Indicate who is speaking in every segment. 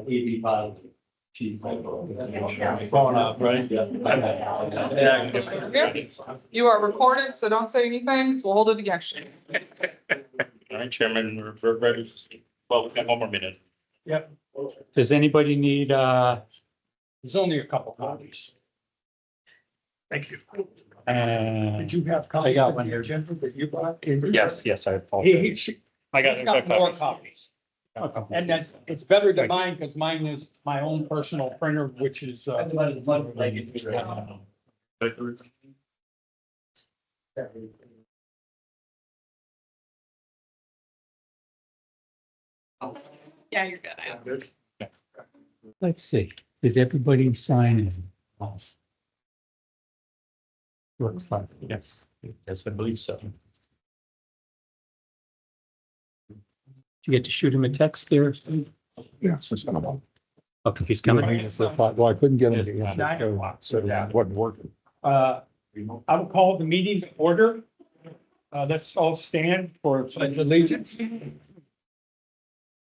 Speaker 1: 85. She's like,
Speaker 2: Phone up, right?
Speaker 1: Yeah.
Speaker 3: You are recorded, so don't say anything, so we'll hold it against you.
Speaker 2: All right, Chairman, we're ready. Well, we got one more minute.
Speaker 4: Yep. Does anybody need, there's only a couple copies.
Speaker 2: Thank you.
Speaker 4: Did you have
Speaker 5: I
Speaker 4: copies
Speaker 5: got
Speaker 4: of
Speaker 5: one
Speaker 4: the
Speaker 5: here.
Speaker 4: agenda that you brought?
Speaker 2: Yes, I
Speaker 4: He,
Speaker 2: apologize. I got
Speaker 4: he's got more
Speaker 2: copies.
Speaker 4: copies. And that's, it's better than mine, because mine is my own personal printer, which is,
Speaker 3: Yeah, you're good. I am.
Speaker 5: Let's see, did everybody sign in? Looks like,
Speaker 2: Yes, I believe so.
Speaker 5: did you get to shoot him a text there?
Speaker 6: Yeah, so it's gonna.
Speaker 5: Okay, he's coming.
Speaker 6: Well, I couldn't get him
Speaker 4: Nine
Speaker 6: to,
Speaker 4: o'clock.
Speaker 6: so it wasn't working.
Speaker 4: I will call the meeting to order. Let's all stand for pledge allegiance.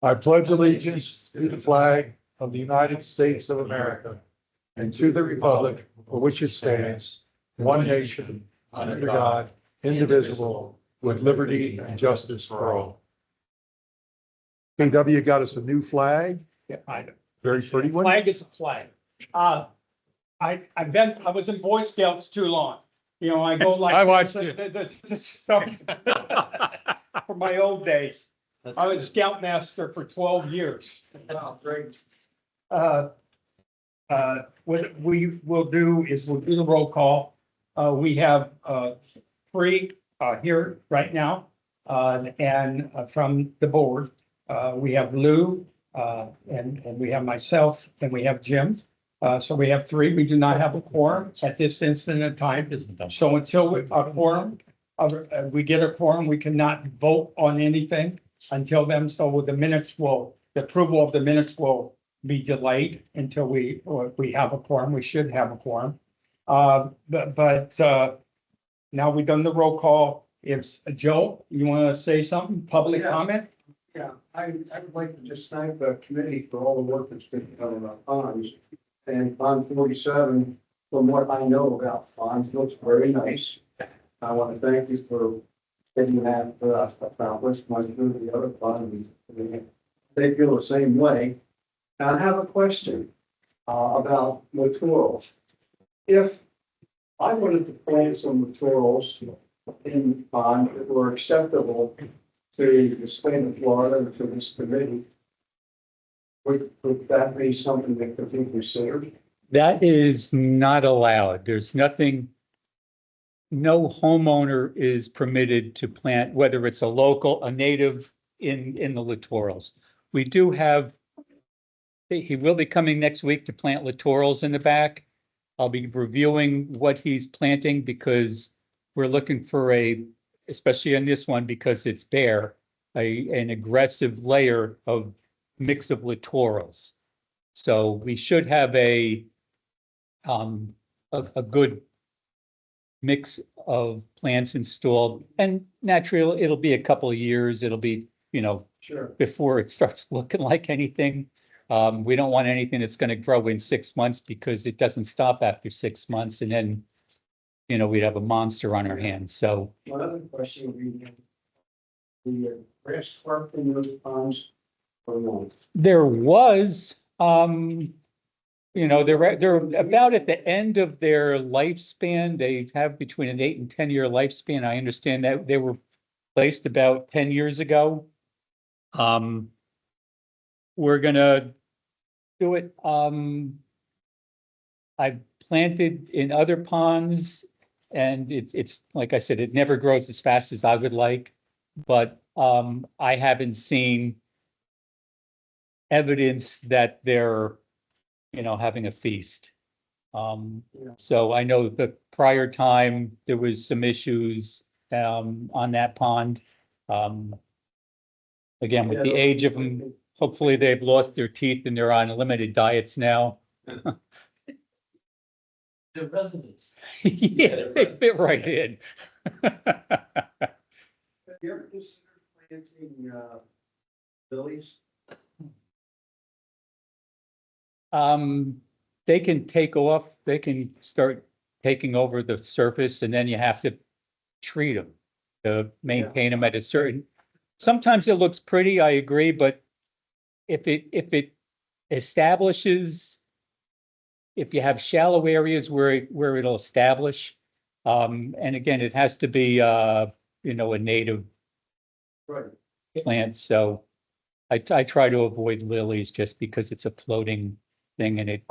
Speaker 6: I pledge allegiance to the flag of the United States of America and to the republic for which it stands, one nation, under God, indivisible, with liberty and justice for all. KW got us a new flag,
Speaker 4: Yeah,
Speaker 6: very pretty one.
Speaker 4: flag is a flag. I was in Boy Scouts too long. You know, I go like.
Speaker 6: I watched
Speaker 4: this,
Speaker 6: it.
Speaker 4: this stuff. For my old days. I was scoutmaster for 12 years.
Speaker 1: Great.
Speaker 4: What we will do is we'll do the roll call. We have, three, here right now. And from the board, we have Lou, and we have myself, and we have Jim. So we have three. We do not have a quorum at this instant in time. So until we get a quorum, we cannot vote on anything until then. So the approval of the minutes will be delayed until we have a quorum. We should have a quorum. But now we've done the roll call. If Joe, you want to say something, public
Speaker 7: Yeah.
Speaker 4: comment?
Speaker 7: Yeah, I would like to just thank the committee for all the work that's been done on ponds. And pond 47, from what I know about ponds, looks very nice. I want to thank you for getting that accomplished. Much of the other ponds, they feel the same way. And I have a question about littorals. If I wanted to plant some littorals in the pond that were acceptable to the state of Florida and to this committee, would that be something that could be considered?
Speaker 5: That is not allowed. There's nothing. No homeowner is permitted to plant, whether it's a local, a native in the littorals. We do have. He will be coming next week to plant littorals in the back. I'll be reviewing what he's planting because we're looking for especially on this one, because it's bare, an aggressive layer of mix of littorals. So we should have a good mix of plants installed, and naturally it'll be a couple of years. It'll be,
Speaker 7: Sure.
Speaker 5: before it starts looking like anything. We don't want anything that's going to grow in 6 months because it doesn't stop after 6 months, and then, we'd have a monster on our hands. So
Speaker 7: One other question would be, the grass carp in those ponds or not?
Speaker 5: there was, they're about at the end of their lifespan. They have between an 8 and 10 year lifespan. I understand that they were placed about 10 years ago. We're gonna do it. I've planted in other ponds, and it's like I said, it never grows as fast as I would like, but I haven't seen evidence that they're, having a feast. So I know the prior time there was some issues on that pond. Again, with the age of them, hopefully they've lost their teeth and they're on limited diets now.
Speaker 1: The residents.
Speaker 5: Yeah, they fit right in.
Speaker 7: Have you ever considered planting Billy's?
Speaker 5: They can take off, they can start taking over the surface and then you have to treat them to maintain them at a certain, sometimes it looks pretty, I agree, but if it establishes, if you have shallow areas where it'll establish, and again, it has to be, you know, a native
Speaker 7: Right.
Speaker 5: plant, so I try to avoid lilies just because it's a floating thing and it,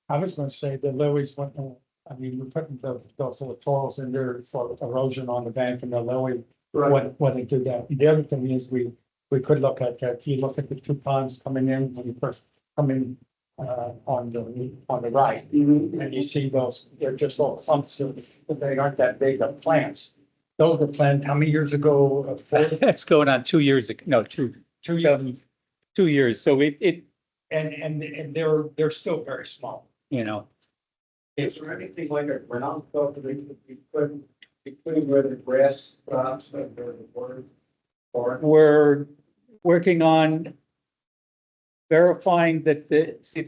Speaker 4: I was gonna say the lilies went, I mean, we're putting those littorals in there for erosion on the bank and the lily wouldn't do that. The other thing is we could look at that. If you look at the two ponds coming in, when you first come in, on the right, and you see those, they're just little clumps of, they aren't that big of plants. Those were planted how many years ago?
Speaker 5: that's going on 2 years ago, no, 2 years, so it,
Speaker 4: And they're still very small.
Speaker 5: you know,
Speaker 7: Is there anything like a ground cover that you couldn't, where the grass stops and where the word? Or
Speaker 5: we're working on verifying that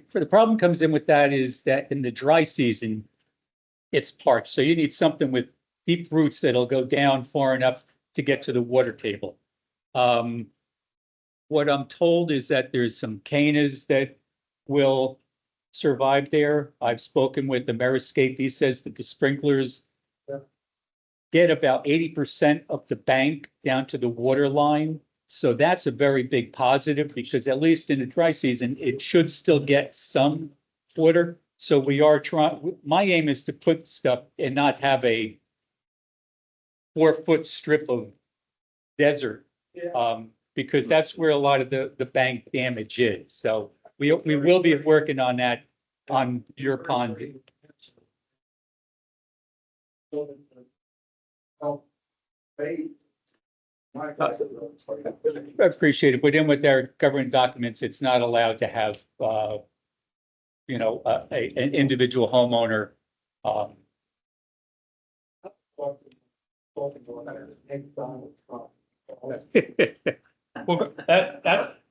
Speaker 5: for the problem comes in with that is that in the dry season, it's parched, so you need something with deep roots that'll go down far enough to get to the water table. What I'm told is that there's some cannas that will survive there. I've spoken with the Meriscape. He says that the sprinklers get about 80% of the bank down to the water line. So that's a very big positive because at least in the dry season, it should still get some water. So we are trying, my aim is to put stuff and not have a 4-foot strip of desert. Because that's where a lot of the bank damage is. So we will be working on that on your pond.
Speaker 7: help pay.
Speaker 5: I appreciate it. Within with their government documents, it's not allowed to have, you know, an individual homeowner.
Speaker 4: Well,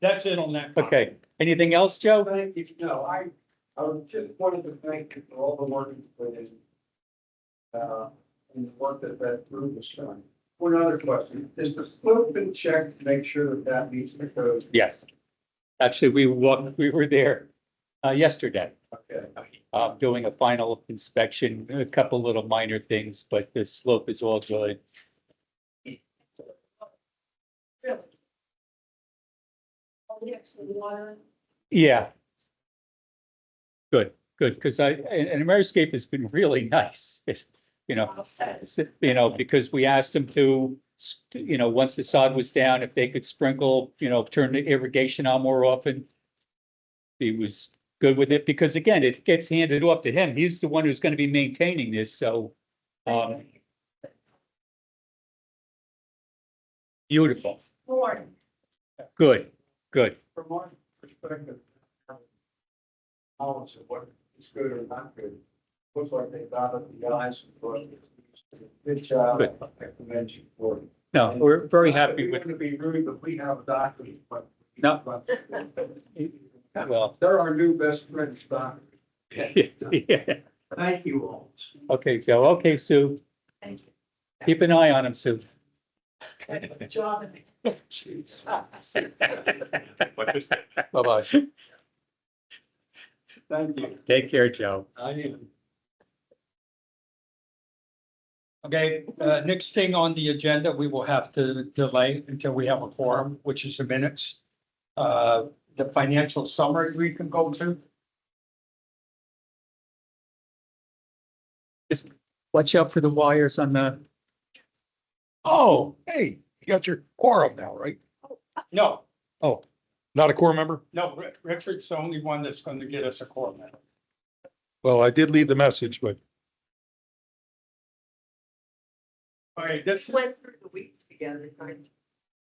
Speaker 4: that's it on that.
Speaker 5: Okay, anything else, Joe?
Speaker 7: Thank you. No, I was just wanted to thank you for all the work you put in. And the work that group has done. One other question, is the slope been checked to make sure that that meets the code?
Speaker 5: Yes. Actually, we were there yesterday,
Speaker 7: Okay.
Speaker 5: doing a final inspection, a couple little minor things, but the slope is all good. Yeah. Good, because and Ameriscape has been really nice. It's, you know, because we asked them to, you know, once the sod was down, if they could sprinkle, you know, turn the irrigation on more often. He was good with it because again, it gets handed off to him. He's the one who's going to be maintaining this, so. Beautiful. Good.
Speaker 7: From my perspective, policy of what is good or not good, looks like they got it, the guys, good job.
Speaker 5: Good.
Speaker 7: I commend you for it.
Speaker 5: No, we're very happy
Speaker 7: We
Speaker 5: with,
Speaker 7: want to be rude, but we have a document, but.
Speaker 5: No. well,
Speaker 7: They're our new best friends, doctor.
Speaker 5: yeah.
Speaker 7: Thank you all.
Speaker 5: Okay, Joe. Okay, Sue.
Speaker 8: Thank you.
Speaker 5: Keep an eye on him, Sue.
Speaker 8: Good job.
Speaker 6: Bye-bye.
Speaker 7: Thank you.
Speaker 5: Take care, Joe.
Speaker 7: I am.
Speaker 4: Okay, next thing on the agenda, we will have to delay until we have a quorum, which is the minutes. The financial summary we can go to.
Speaker 5: Just watch out for the wires on the.
Speaker 6: Oh, hey, you got your quorum now, right?
Speaker 4: No,
Speaker 6: Not a quorum member?
Speaker 4: no, Richard's the only one that's going to get us a quorum.
Speaker 6: Well, I did leave the message, but
Speaker 4: Okay, this
Speaker 8: Went through the weeks together, right?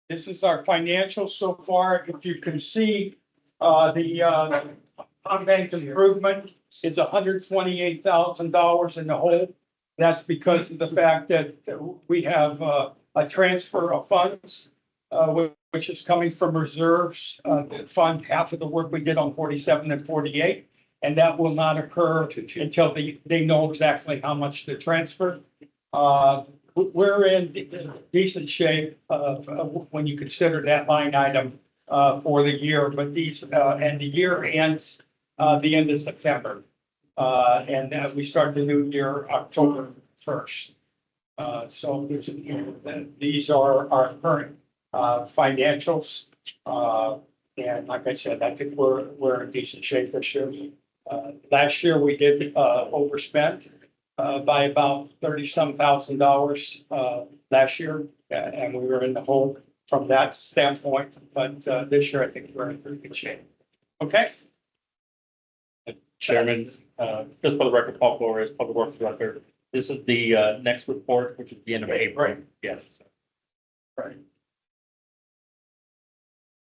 Speaker 4: This is our financials so far. If you can see, the on-bank improvement is $128,000 in the hole. That's because of the fact that we have a transfer of funds which is coming from reserves, that fund half of the work we did on 47 and 48. And that will not occur until they know exactly how much to transfer. We're in decent shape, when you consider that line item, for the year, but and the year ends, the end of September. And we start the new year October 1st. So there's, these are our current financials. And like I said, I think we're in decent shape this year. Last year we did overspend by about $30-some thousand last year, and we were in the hole from that standpoint. But this year I think we're in pretty good shape. Okay.
Speaker 2: Chairman, just for the record, Paul Flores, Public Works Director. This is the next report, which is the end of April. Yes.
Speaker 4: Right.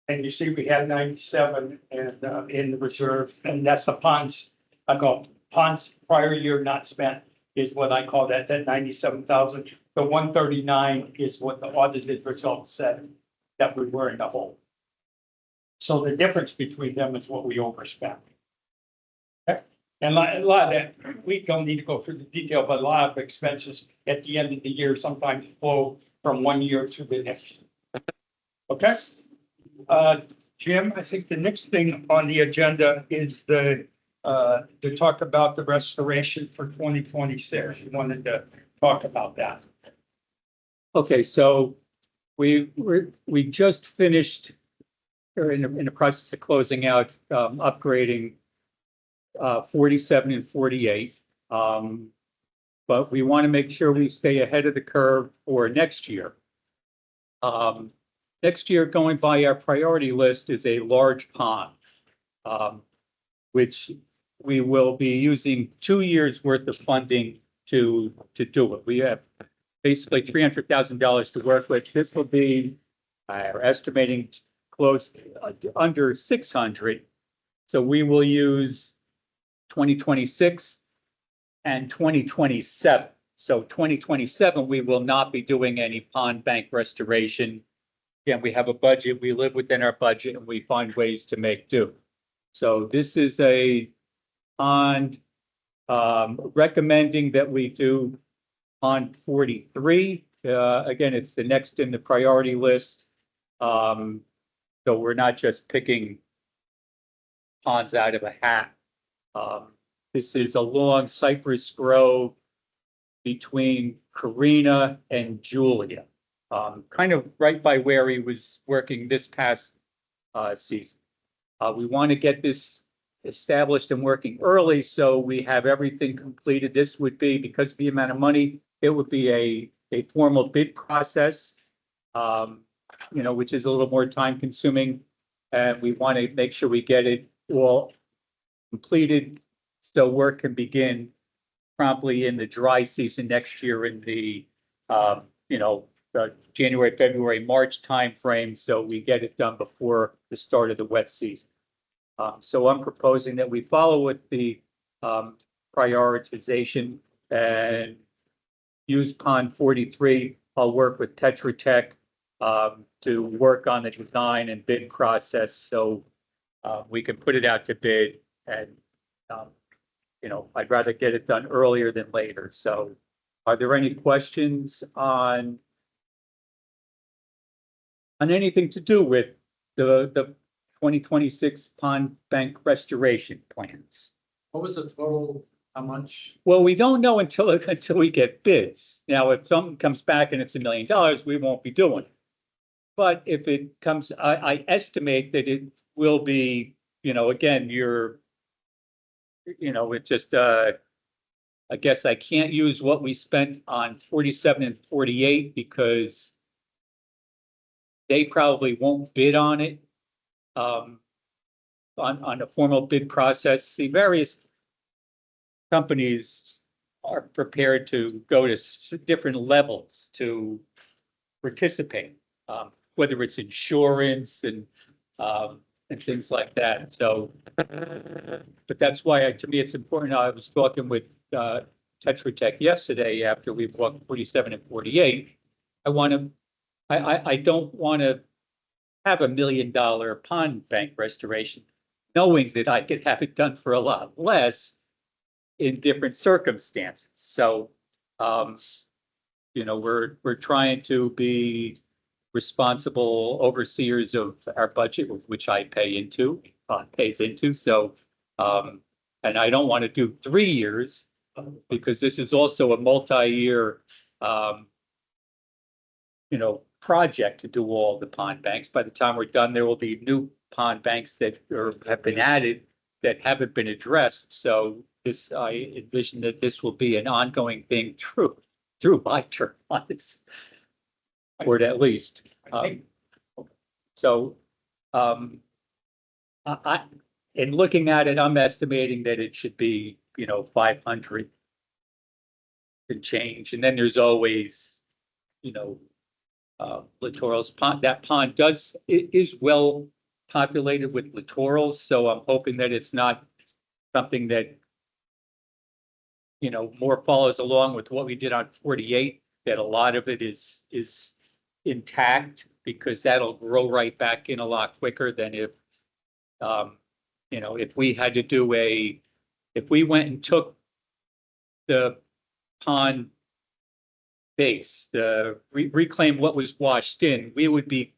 Speaker 4: And you see, we had 97 and in the reserve, and that's the ponds. I call ponds prior year not spent is what I call that 97,000. The 139 is what the audited results said that we were in the hole. So the difference between them is what we overspent. Okay. And a lot of that, we don't need to go through the detail, but a lot of expenses at the end of the year sometimes flow from one year to the next. Okay. Jim, I think the next thing on the agenda is to talk about the restoration for 2026. You wanted to talk about that.
Speaker 5: Okay, so we just finished, or in the process of closing out, upgrading 47 and 48. But we want to make sure we stay ahead of the curve for next year. Next year, going by our priority list, is a large pond, which we will be using 2 years worth of funding to do it. We have basically $300,000 to work with. This will be, we're estimating close under 600. So we will use 2026 and 2027. So 2027, we will not be doing any pond bank restoration. Again, we have a budget, we live within our budget, and we find ways to make do. So this is a pond, recommending that we do pond 43. Again, it's the next in the priority list. So we're not just picking ponds out of a hat. This is a long cypress grove between Carina and Julia. Kind of right by where he was working this past season. We want to get this established and working early, so we have everything completed. This would be, because of the amount of money, it would be a formal bid process, which is a little more time consuming. And we want to make sure we get it all completed so work can begin promptly in the dry season next year in the, January, February, March timeframe, so we get it done before the start of the wet season. So I'm proposing that we follow with the prioritization and use pond 43. I'll work with Tetra Tech to work on the design and bid process, so we can put it out to bid. And I'd rather get it done earlier than later. So are there any questions on anything to do with the 2026 pond bank restoration plans?
Speaker 1: What was the total? How much?
Speaker 5: Well, we don't know until we get bids. Now, if something comes back and it's $1 million, we won't be doing it. But if it comes, I estimate that it will be, again, it's just, I guess I can't use what we spent on 47 and 48 because they probably won't bid on it on a formal bid process. The various companies are prepared to go to different levels to participate, whether it's insurance and things like that. So, but that's why to me, it's important. I was talking with Tetra Tech yesterday after we walked 47 and 48. I want to I don't want to have $1 million pond bank restoration, knowing that I could have it done for a lot less in different circumstances. So, we're trying to be responsible overseers of our budget, which I pays into. So, and I don't want to do 3 years because this is also a multi-year, project to do all the pond banks. By the time we're done, there will be new pond banks that have been added that haven't been addressed. So I envision that this will be an ongoing thing through my term on this, or at least. So, in looking at it, I'm estimating that it should be, 500 and change. And then there's always, littorals. That pond is well populated with littorals. So I'm hoping that it's not something that, more follows along with what we did on 48, that a lot of it is intact, because that'll grow right back in a lot quicker than if, if we had to do if we went and took the pond base, reclaim what was washed in, we would be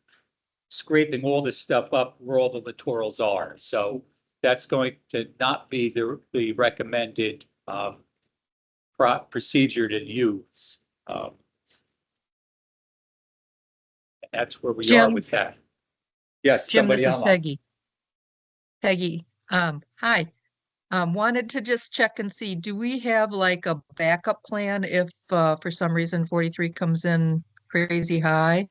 Speaker 5: scraping all this stuff up where all the littorals are. So that's going to not be the recommended procedure to use. That's where we are
Speaker 9: Jim.
Speaker 5: with that. Yes,
Speaker 9: Jim, this
Speaker 5: somebody
Speaker 9: is
Speaker 5: online.
Speaker 9: Peggy. Peggy, hi. Wanted to just check and see, do we have like a backup plan if for some reason 43 comes in crazy high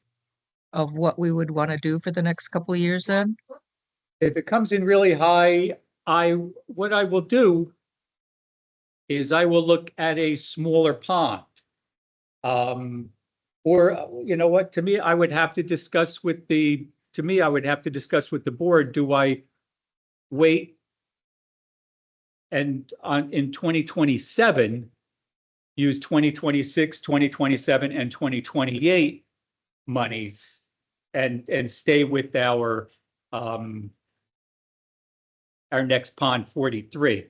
Speaker 9: of what we would want to do for the next couple of years then?
Speaker 5: If it comes in really high, what I will do is I will look at a smaller pond. Or, you know what, to me, I would have to discuss with the board, do I wait and in 2027, use 2026, 2027, and 2028 monies and stay with our next pond 43,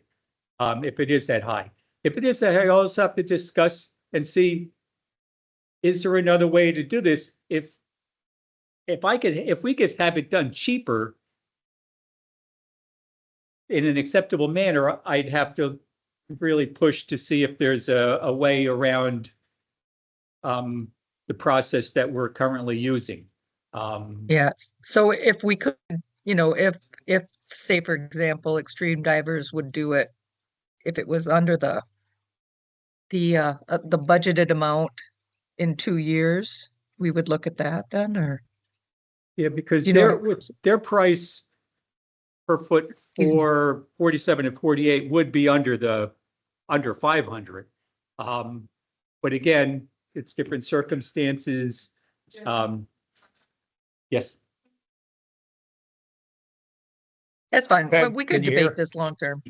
Speaker 5: if it is that high. If it is that high, I also have to discuss and see, is there another way to do this? If we could have it done cheaper in an acceptable manner, I'd have to really push to see if there's a way around the process that we're currently using.
Speaker 9: Yeah, so if we could, if say, for example, extreme divers would do it, if it was under the budgeted amount in 2 years, we would look at that then, or?
Speaker 5: Yeah, because
Speaker 9: You know-
Speaker 5: their price per foot
Speaker 9: Excuse me.
Speaker 5: for 47 and 48 would be under 500. But again, it's different circumstances. Yes,
Speaker 9: That's fine,
Speaker 5: Ben,
Speaker 9: but we could
Speaker 5: can you hear?
Speaker 9: debate this long term.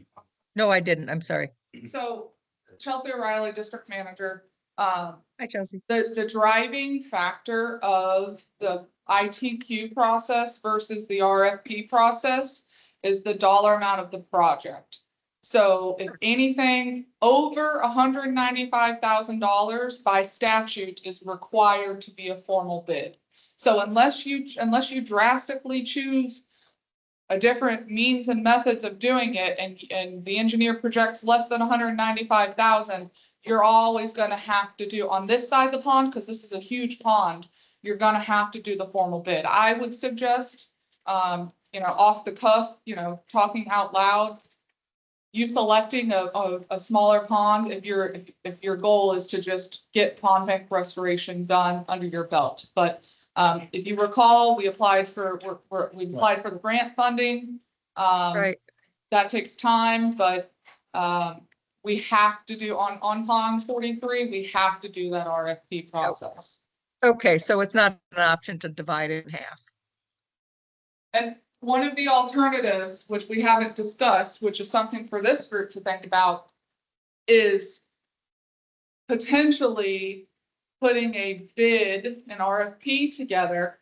Speaker 9: No, I didn't, I'm sorry.
Speaker 3: So Chelsea O'Reilly, District Manager,
Speaker 9: Hi, Chelsea.
Speaker 3: the driving factor of the ITQ process versus the RFP process is the dollar amount of the project. So if anything over $195,000 by statute is required to be a formal bid. So unless you drastically choose a different means and methods of doing it, and the engineer projects less than 195,000, you're always gonna have to do, on this size of pond, because this is a huge pond, you're gonna have to do the formal bid. I would suggest, off the cuff, talking out loud, you selecting a smaller pond if your goal is to just get pond bank restoration done under your belt. But if you recall, we applied for the grant funding.
Speaker 9: Right,
Speaker 3: That takes time, but we have to do on pond 43, we have to do that RFP process.
Speaker 9: okay, so it's not an option to divide it in half.
Speaker 3: And one of the alternatives, which we haven't discussed, which is something for this group to think about, is potentially putting a bid, an RFP together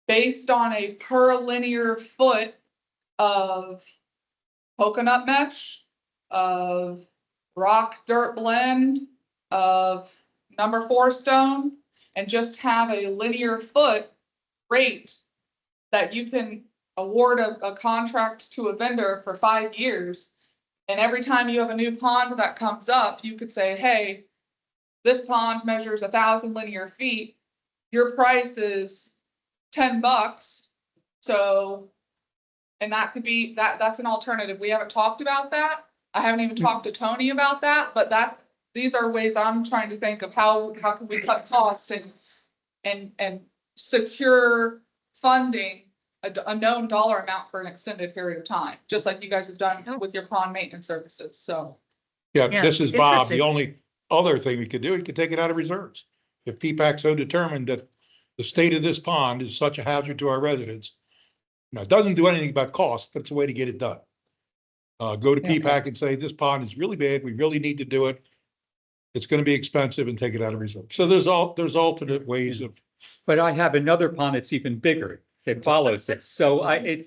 Speaker 3: based on a per linear foot of coconut mesh, of rock dirt blend, of number 4 stone, and just have a linear foot rate that you can award a contract to a vendor for 5 years. And every time you have a new pond that comes up, you could say, hey, this pond measures 1,000 linear feet. Your price is $10. So, and that could be, that's an alternative. We haven't talked about that. I haven't even talked to Tony about that, but these are ways I'm trying to think of how can we cut costs and secure funding, a known dollar amount for an extended period of time, just like you guys have done with your pond maintenance services. So.
Speaker 6: Yeah,
Speaker 9: Yeah,
Speaker 6: this is Bob. The
Speaker 9: interesting.
Speaker 6: only other thing we could do, we could take it out of reserves. If P-PAC so determined that the state of this pond is such a hazard to our residents. Now, it doesn't do anything about cost, but it's a way to get it done. Go to
Speaker 9: Okay.
Speaker 6: P-PAC and say, this pond is really bad. We really need to do it. It's gonna be expensive, and take it out of reserve. So there's alternate ways of,
Speaker 5: But I have another pond that's even bigger that follows this. So I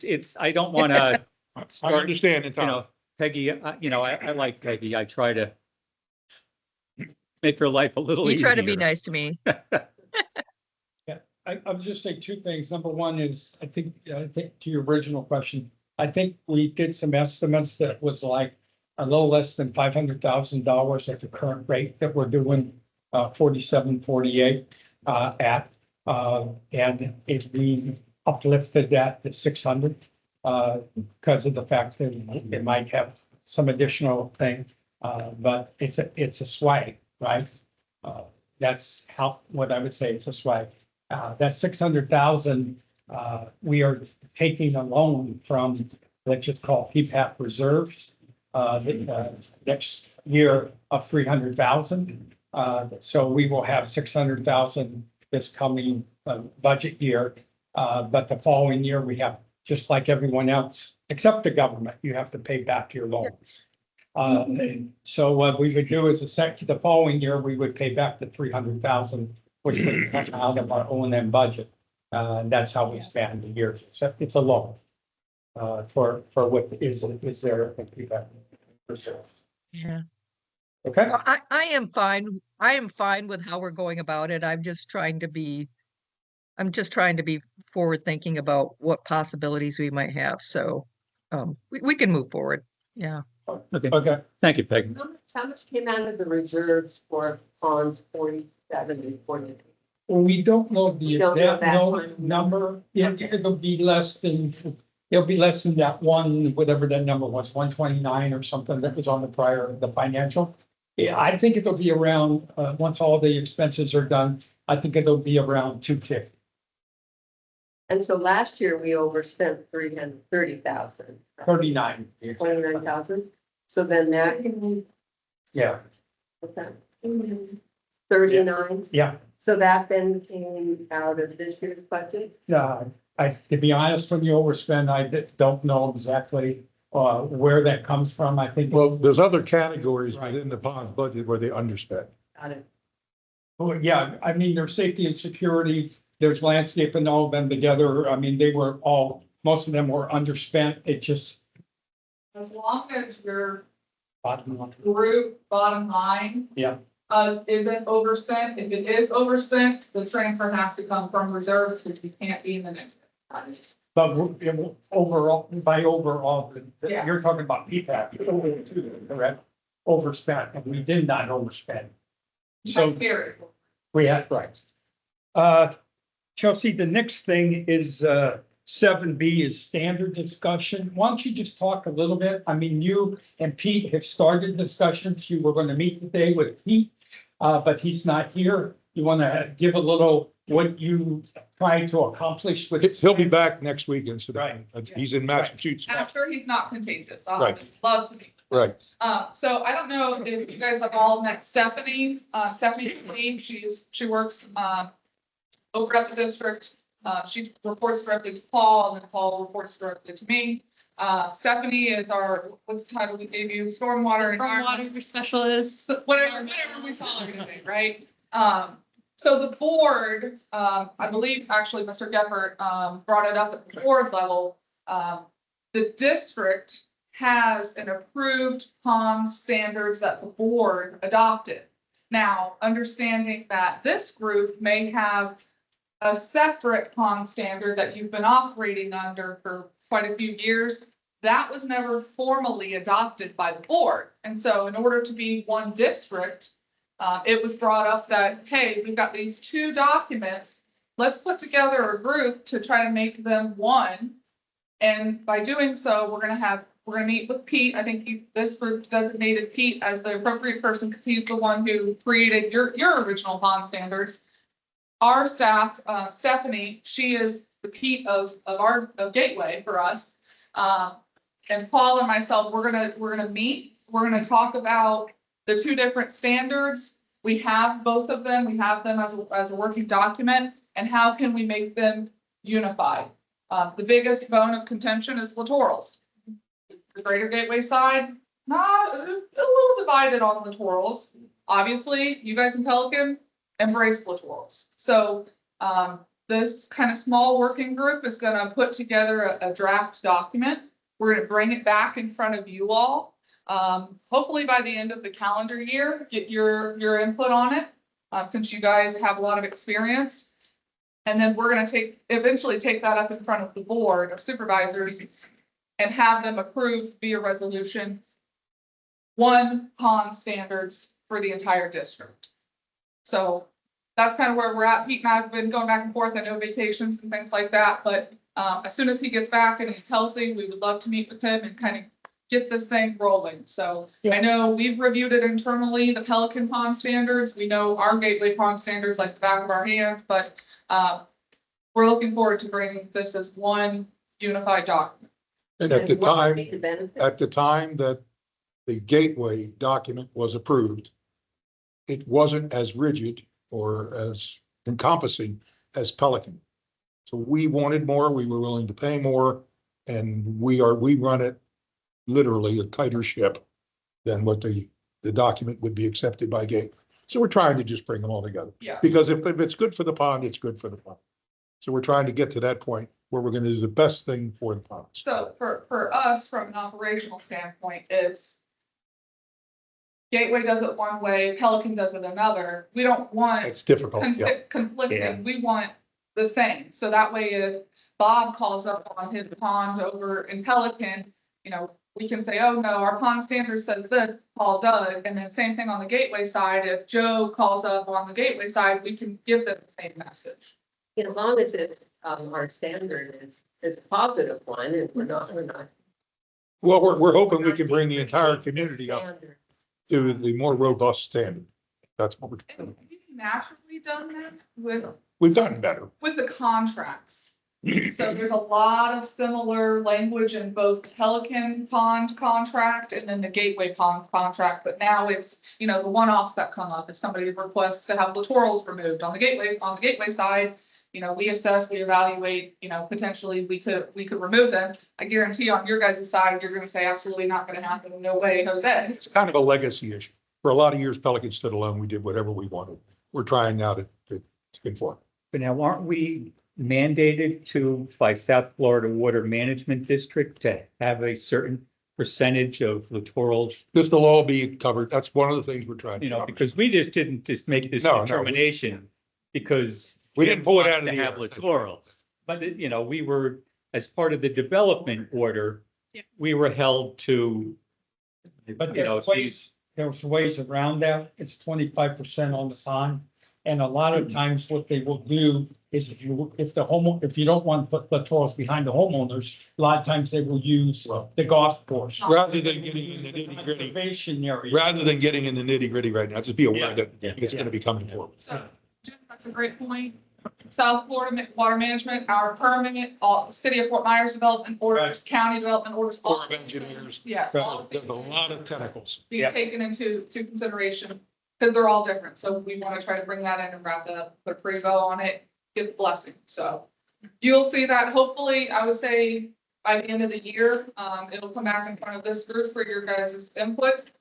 Speaker 5: don't want to
Speaker 6: I
Speaker 5: start,
Speaker 6: understand it,
Speaker 5: you know,
Speaker 6: Tom.
Speaker 5: Peggy, I like Peggy. I try to make her life a little
Speaker 9: You
Speaker 5: easier.
Speaker 9: try to be nice to me.
Speaker 4: I'll just say two things. Number one is, I think to your original question, I think we did some estimates that was like a little less than $500,000 at the current rate that we're doing 47, 48 at. And if we uplifted that to 600 because of the fact that it might have some additional thing, but it's a swag, right? That's what I would say. It's a swag. That 600,000, we are taking a loan from, let's just call PPAP reserves, next year of 300,000. So we will have 600,000 this coming budget year. But the following year, we have, just like everyone else, except the government, you have to pay back your loans. So what we would do is the following year, we would pay back the 300,000, which would come out of our O&M budget. That's how we spend the year. It's a loan for what is there.
Speaker 9: Yeah.
Speaker 4: Okay.
Speaker 9: Well, I am fine. I am fine with how we're going about it. I'm just trying to be forward thinking about what possibilities we might have. So we can move forward. Yeah.
Speaker 5: Okay,
Speaker 4: Okay.
Speaker 5: thank you, Peggy.
Speaker 8: How much came out of the reserves for ponds 47 and 48?
Speaker 4: Well, we don't know the
Speaker 8: We don't know
Speaker 4: exact
Speaker 8: that one.
Speaker 4: number. It'll be less than that one, whatever that number was, 129 or something that was on the financial. Yeah, I think it'll be around, once all the expenses are done, I think it'll be around 250.
Speaker 8: And so last year we overspent 330,000.
Speaker 4: 39.
Speaker 8: 29,000. So then that,
Speaker 4: Yeah,
Speaker 8: what's that? 39.
Speaker 4: yeah.
Speaker 8: So that then came out of this year's budget.
Speaker 4: To be honest, when you overspend, I don't know exactly where that comes from. I think.
Speaker 6: Well, there's other categories
Speaker 4: Right.
Speaker 6: within the pond budget where they underspent.
Speaker 8: Got it.
Speaker 4: Oh, yeah, I mean, there's safety and security, there's landscape and all of them together. I mean, most of them were underspent. It just.
Speaker 3: As long as your
Speaker 4: Bottom line.
Speaker 3: group bottom line.
Speaker 4: Yeah.
Speaker 3: Isn't overspent, if it is overspent, the transfer has to come from reserves, which you can't be in the negative.
Speaker 4: But overall,
Speaker 3: Yeah.
Speaker 4: you're talking about PPAC, correct? Overspent, and we did not overspend. So
Speaker 3: Period.
Speaker 4: we have, right. Chelsea, the next thing is 7B is standard discussion. Why don't you just talk a little bit? I mean, you and Pete have started discussions. You were going to meet today with Pete, but he's not here. You want to give a little what you tried to accomplish with.
Speaker 6: He'll be back next week, incidentally.
Speaker 4: Right.
Speaker 6: He's in Massachusetts.
Speaker 3: After he's not contagious,
Speaker 6: Right.
Speaker 3: love to meet.
Speaker 6: Right.
Speaker 3: So I don't know if you guys have all met Stephanie, Stephanie Lee, she works, over at the district. She reports directly to Paul, and then Paul reports directly to me. Stephanie is our, what's the title we gave you? Stormwater.
Speaker 10: Stormwater specialist.
Speaker 3: Whatever we call her today, right? So the board, I believe actually Mr. Gephardt, brought it up at the board level. The district has an approved pond standards that the board adopted. Now, understanding that this group may have a separate pond standard that you've been operating under for quite a few years, that was never formally adopted by the board. And so in order to be one district, it was brought up that, hey, we've got these two documents. Let's put together a group to try to make them one. And by doing so, we're gonna meet with Pete. I think this group designated Pete as the appropriate person because he's the one who created your original pond standards. Our staff, Stephanie, she is the Pete of Gateway for us. And Paul and myself, we're gonna meet. We're gonna talk about the two different standards. We have both of them. We have them as a working document. And how can we make them unified? The biggest bone of contention is littorals. The Greater Gateway side, not a little divided on littorals. Obviously, you guys in Pelican embrace littorals. So this kind of small working group is going to put together a draft document. We're going to bring it back in front of you all. Hopefully by the end of the calendar year, get your input on it, since you guys have a lot of experience. And then we're going to eventually take that up in front of the board of supervisors and have them approved via resolution, one pond standards for the entire district. So that's kind of where we're at. Pete and I have been going back and forth. I know vacations and things like that, but as soon as he gets back and he's healthy, we would love to meet with him and kind of get this thing rolling. So I know we've reviewed it internally, the Pelican pond standards. We know our Gateway pond standards like the back of our hand, but we're looking forward to bringing this as one unified document.
Speaker 6: And at the
Speaker 8: what would
Speaker 6: time,
Speaker 8: be the benefit?
Speaker 6: at the time that the Gateway document was approved, it wasn't as rigid or as encompassing as Pelican. So we wanted more, we were willing to pay more, and we run it literally a tighter ship than what the document would be accepted by Gateway. So we're trying to just bring them all together.
Speaker 3: Yeah.
Speaker 6: Because if it's good for the pond, it's good for the pond. So we're trying to get to that point where we're gonna do the best thing for the pond.
Speaker 3: So for us, from an operational standpoint, it's Gateway does it one way, Pelican does it another. We don't want
Speaker 6: It's difficult, yeah.
Speaker 3: conflicting.
Speaker 5: Yeah.
Speaker 3: We want the same. So that way, if Bob calls up on his pond over in Pelican, we can say, oh no, our pond standard says this, Paul does. And then same thing on the Gateway side. If Joe calls up on the Gateway side, we can give them the same message.
Speaker 8: As long as it's, our standard is a positive one and we're not.
Speaker 6: Well, we're hoping we can bring the entire community up
Speaker 8: Standard.
Speaker 6: to the more robust standard. That's what we're
Speaker 3: And
Speaker 6: doing.
Speaker 3: we've naturally done that
Speaker 6: We've gotten better.
Speaker 3: with the contracts. So there's a lot of similar language in both the Pelican pond contract and then the Gateway pond contract. But now it's, the one-offs that come up. If somebody requests to have littorals removed on the Gateway side, we assess, we evaluate, potentially we could remove them. I guarantee on your guys' side, you're gonna say absolutely not gonna happen. No way, Jose.
Speaker 6: It's kind of a legacy issue. For a lot of years, Pelican stood alone. We did whatever we wanted. We're trying now to conform.
Speaker 5: But now aren't we mandated by South Florida Water Management District to have a certain percentage of littorals?
Speaker 6: This will all be covered. That's one of the things we're trying to cover.
Speaker 5: Because we just didn't make this
Speaker 6: No,
Speaker 5: determination because
Speaker 6: We didn't pull it out of
Speaker 5: to
Speaker 6: the
Speaker 5: have
Speaker 6: air.
Speaker 5: littorals. But, we were, as part of the development order, we were held to,
Speaker 4: But there's ways around that. It's 25% on the pond. And a lot of times what they will do is if you don't want to put littorals behind the homeowners, a lot of times they will use the golf course.
Speaker 6: Rather than getting in the nitty gritty,
Speaker 4: Conservation area.
Speaker 6: rather than getting in the nitty gritty right now, just be aware that
Speaker 5: Yeah.
Speaker 6: it's gonna be coming forward.
Speaker 3: So, Jim, that's a great point. South Florida Water Management, our permanent, City of Fort Myers development orders, county development orders.
Speaker 6: Corps
Speaker 3: all
Speaker 6: of Engineers.
Speaker 3: Yes, all of
Speaker 6: There's a
Speaker 3: these
Speaker 6: lot of tentacles.
Speaker 3: being
Speaker 5: Yeah.
Speaker 3: taken into consideration, because they're all different. So we want to try to bring that in and wrap that up, put a pretty bow on it, get the blessing. So you'll see that hopefully, I would say by the end of the year, it'll come back in front of this group for your guys' input.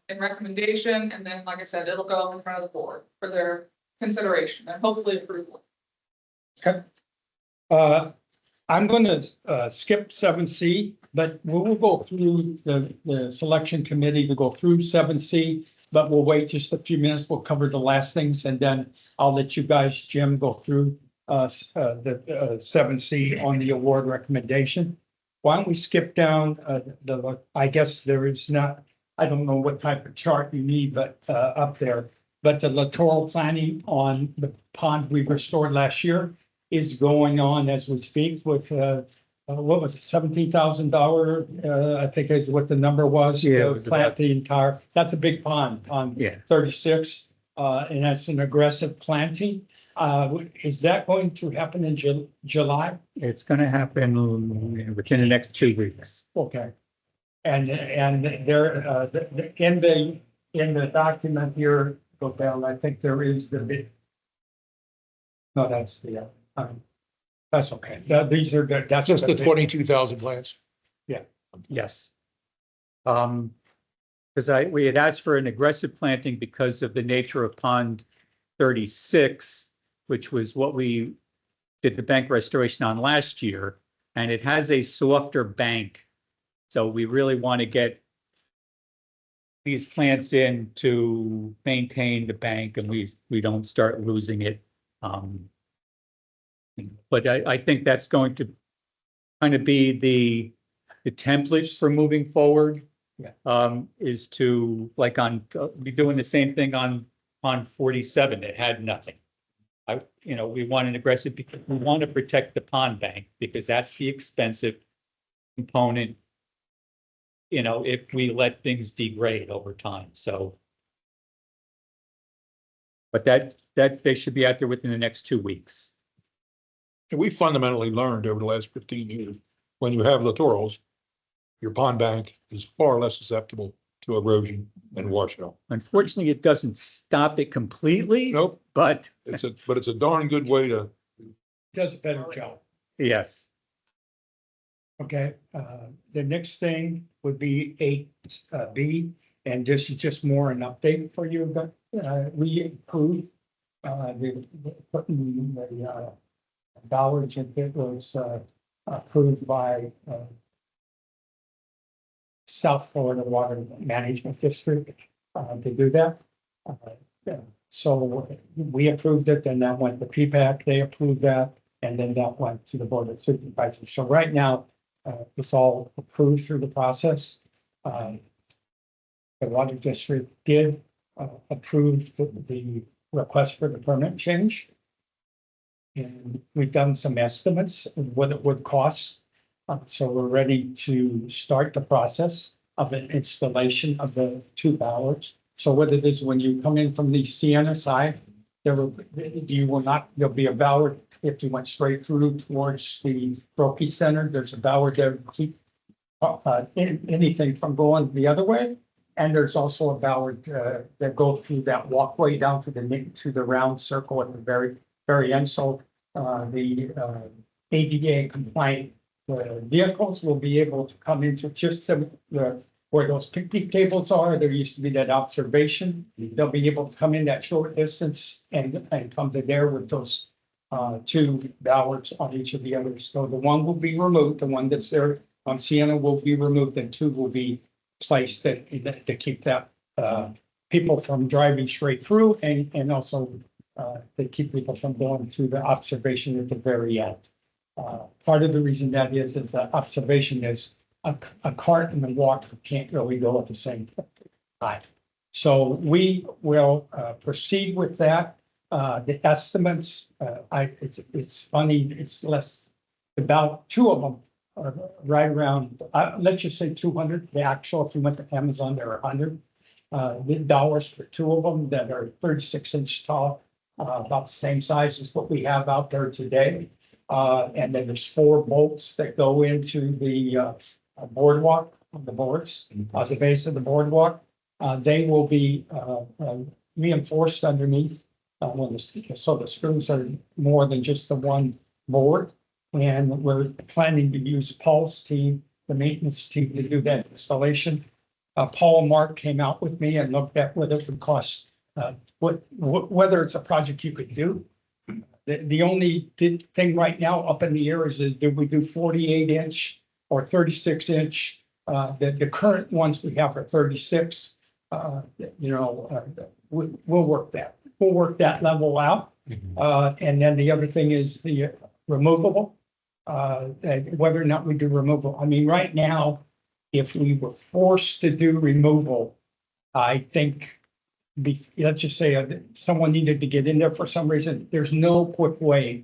Speaker 3: in recommendation, and then, like I said, it'll go in front of the board for their consideration and hopefully approval.
Speaker 4: Okay. I'm gonna skip seven C, but we will go through the selection committee to go through seven C. But we'll wait just a few minutes. We'll cover the last things and then I'll let you guys, Jim, go through the seven C on the award recommendation. Why don't we skip down I guess there is not, I don't know what type of chart you need, but up there. But the littoral planning on the pond we restored last year is going on as we speak with, what was it, $17,000? I think is what the number was.
Speaker 5: Yeah, it
Speaker 4: To
Speaker 5: was
Speaker 4: plant
Speaker 5: about-
Speaker 4: the entire, that's a big pond, pond
Speaker 5: Yeah.
Speaker 4: 36. And that's an aggressive planting. Is that going to happen in July?
Speaker 5: It's gonna happen within the next 2 weeks.
Speaker 4: Okay. And there, in the document here, go down, I think there is the bid. No, that's the, that's okay. These are good. That's
Speaker 6: Just the
Speaker 4: bid.
Speaker 6: 22,000 plants.
Speaker 5: Yes. Because we had asked for an aggressive planting because of the nature of pond 36, which was what we did the bank restoration on last year, and it has a softer bank. So we really want to get these plants in to maintain the bank and we don't start losing it. But I think that's going to kind of be the template for moving forward.
Speaker 4: Yeah.
Speaker 5: Is to like be doing the same thing on 47. It had nothing. We want an aggressive because we want to protect the pond bank because that's the expensive component. If we let things degrade over time, so. But that they should be out there within the next 2 weeks.
Speaker 6: And we fundamentally learned over the last 15 years, when you have littorals, your pond bank is far less susceptible to erosion and washout.
Speaker 5: Unfortunately, it doesn't stop it completely.
Speaker 6: Nope,
Speaker 5: But
Speaker 6: it's a darn good way to.
Speaker 4: Does a better job.
Speaker 5: yes,
Speaker 4: Okay, the next thing would be 8B, and this is just more an update for you, but we approved putting the dollars in it was approved by South Florida Water Management District to do that. Yeah. So we approved it, and that went to PPAC, they approved that, and then that went to the Board of Supervisors. So right now, it's all approved through the process. The Water District did approve the request for the permit change. And we've done some estimates of what it would cost. So we're ready to start the process of an installation of the 2 bollards. So what it is, when you come in from the Sienna side, there'll be a ballard. If you went straight through towards the Brokey Center, there's a ballard there to keep anything from going the other way. And there's also a ballard that go through that walkway down to the round circle at the very end. So the ADA compliant vehicles will be able to come into just where those picnic tables are. There used to be that observation. They'll be able to come in that short distance and come to there with those 2 ballards on each of the others. So the one will be removed, the one that's there on Sienna will be removed, and 2 will be placed to keep that people from driving straight through and also to keep people from going to the observation at the very end. Part of the reason that is the observation is a cart and a walk can't really go at the same time. So we will proceed with that. The estimates, it's funny, it's less, about 2 of them are right around, let's just say 200. The actual, if you went to Amazon, they're $100 for 2 of them that are 36-inch tall, about the same size as what we have out there today. And then there's 4 bolts that go into the boardwalk, the boards, the base of the boardwalk. They will be reinforced underneath. So the screws are more than just the one board. And we're planning to use Paul's team, the maintenance team, to do that installation. Paul and Mark came out with me and looked at what it would cost, whether it's a project you could do. The only thing right now up in the air is do we do 48-inch or 36-inch? The current ones we have are 36. We'll work that. We'll work that level out. And then the other thing is the removable. Whether or not we do removal. I mean, right now, if we were forced to do removal, I think, let's just say someone needed to get in there for some reason, there's no quick way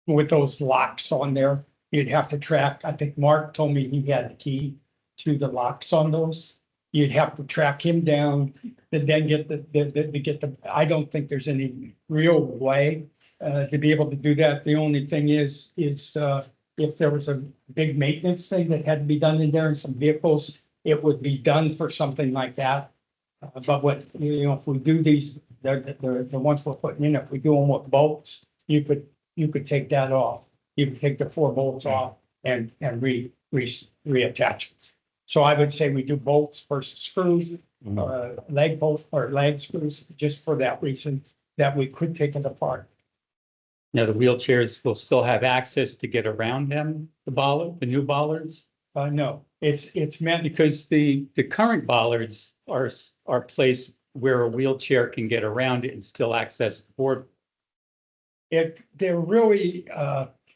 Speaker 4: with those locks on there. You'd have to track. I think Mark told me he had the key to the locks on those. You'd have to track him down and then get I don't think there's any real way to be able to do that. The only thing is if there was a big maintenance thing that had to be done in there and some vehicles, it would be done for something like that. But what, if we do these, the ones we're putting in, if we do them with bolts, you could take that off. You could take the 4 bolts off and reattach it. So I would say we do bolts versus screws, leg bolts or leg screws, just for that reason that we could take it apart.
Speaker 5: Now, the wheelchairs will still have access to get around them, the new bollards?
Speaker 4: No, it's meant,
Speaker 5: Because the current bollards are placed where a wheelchair can get around it and still access the board.
Speaker 4: they're really,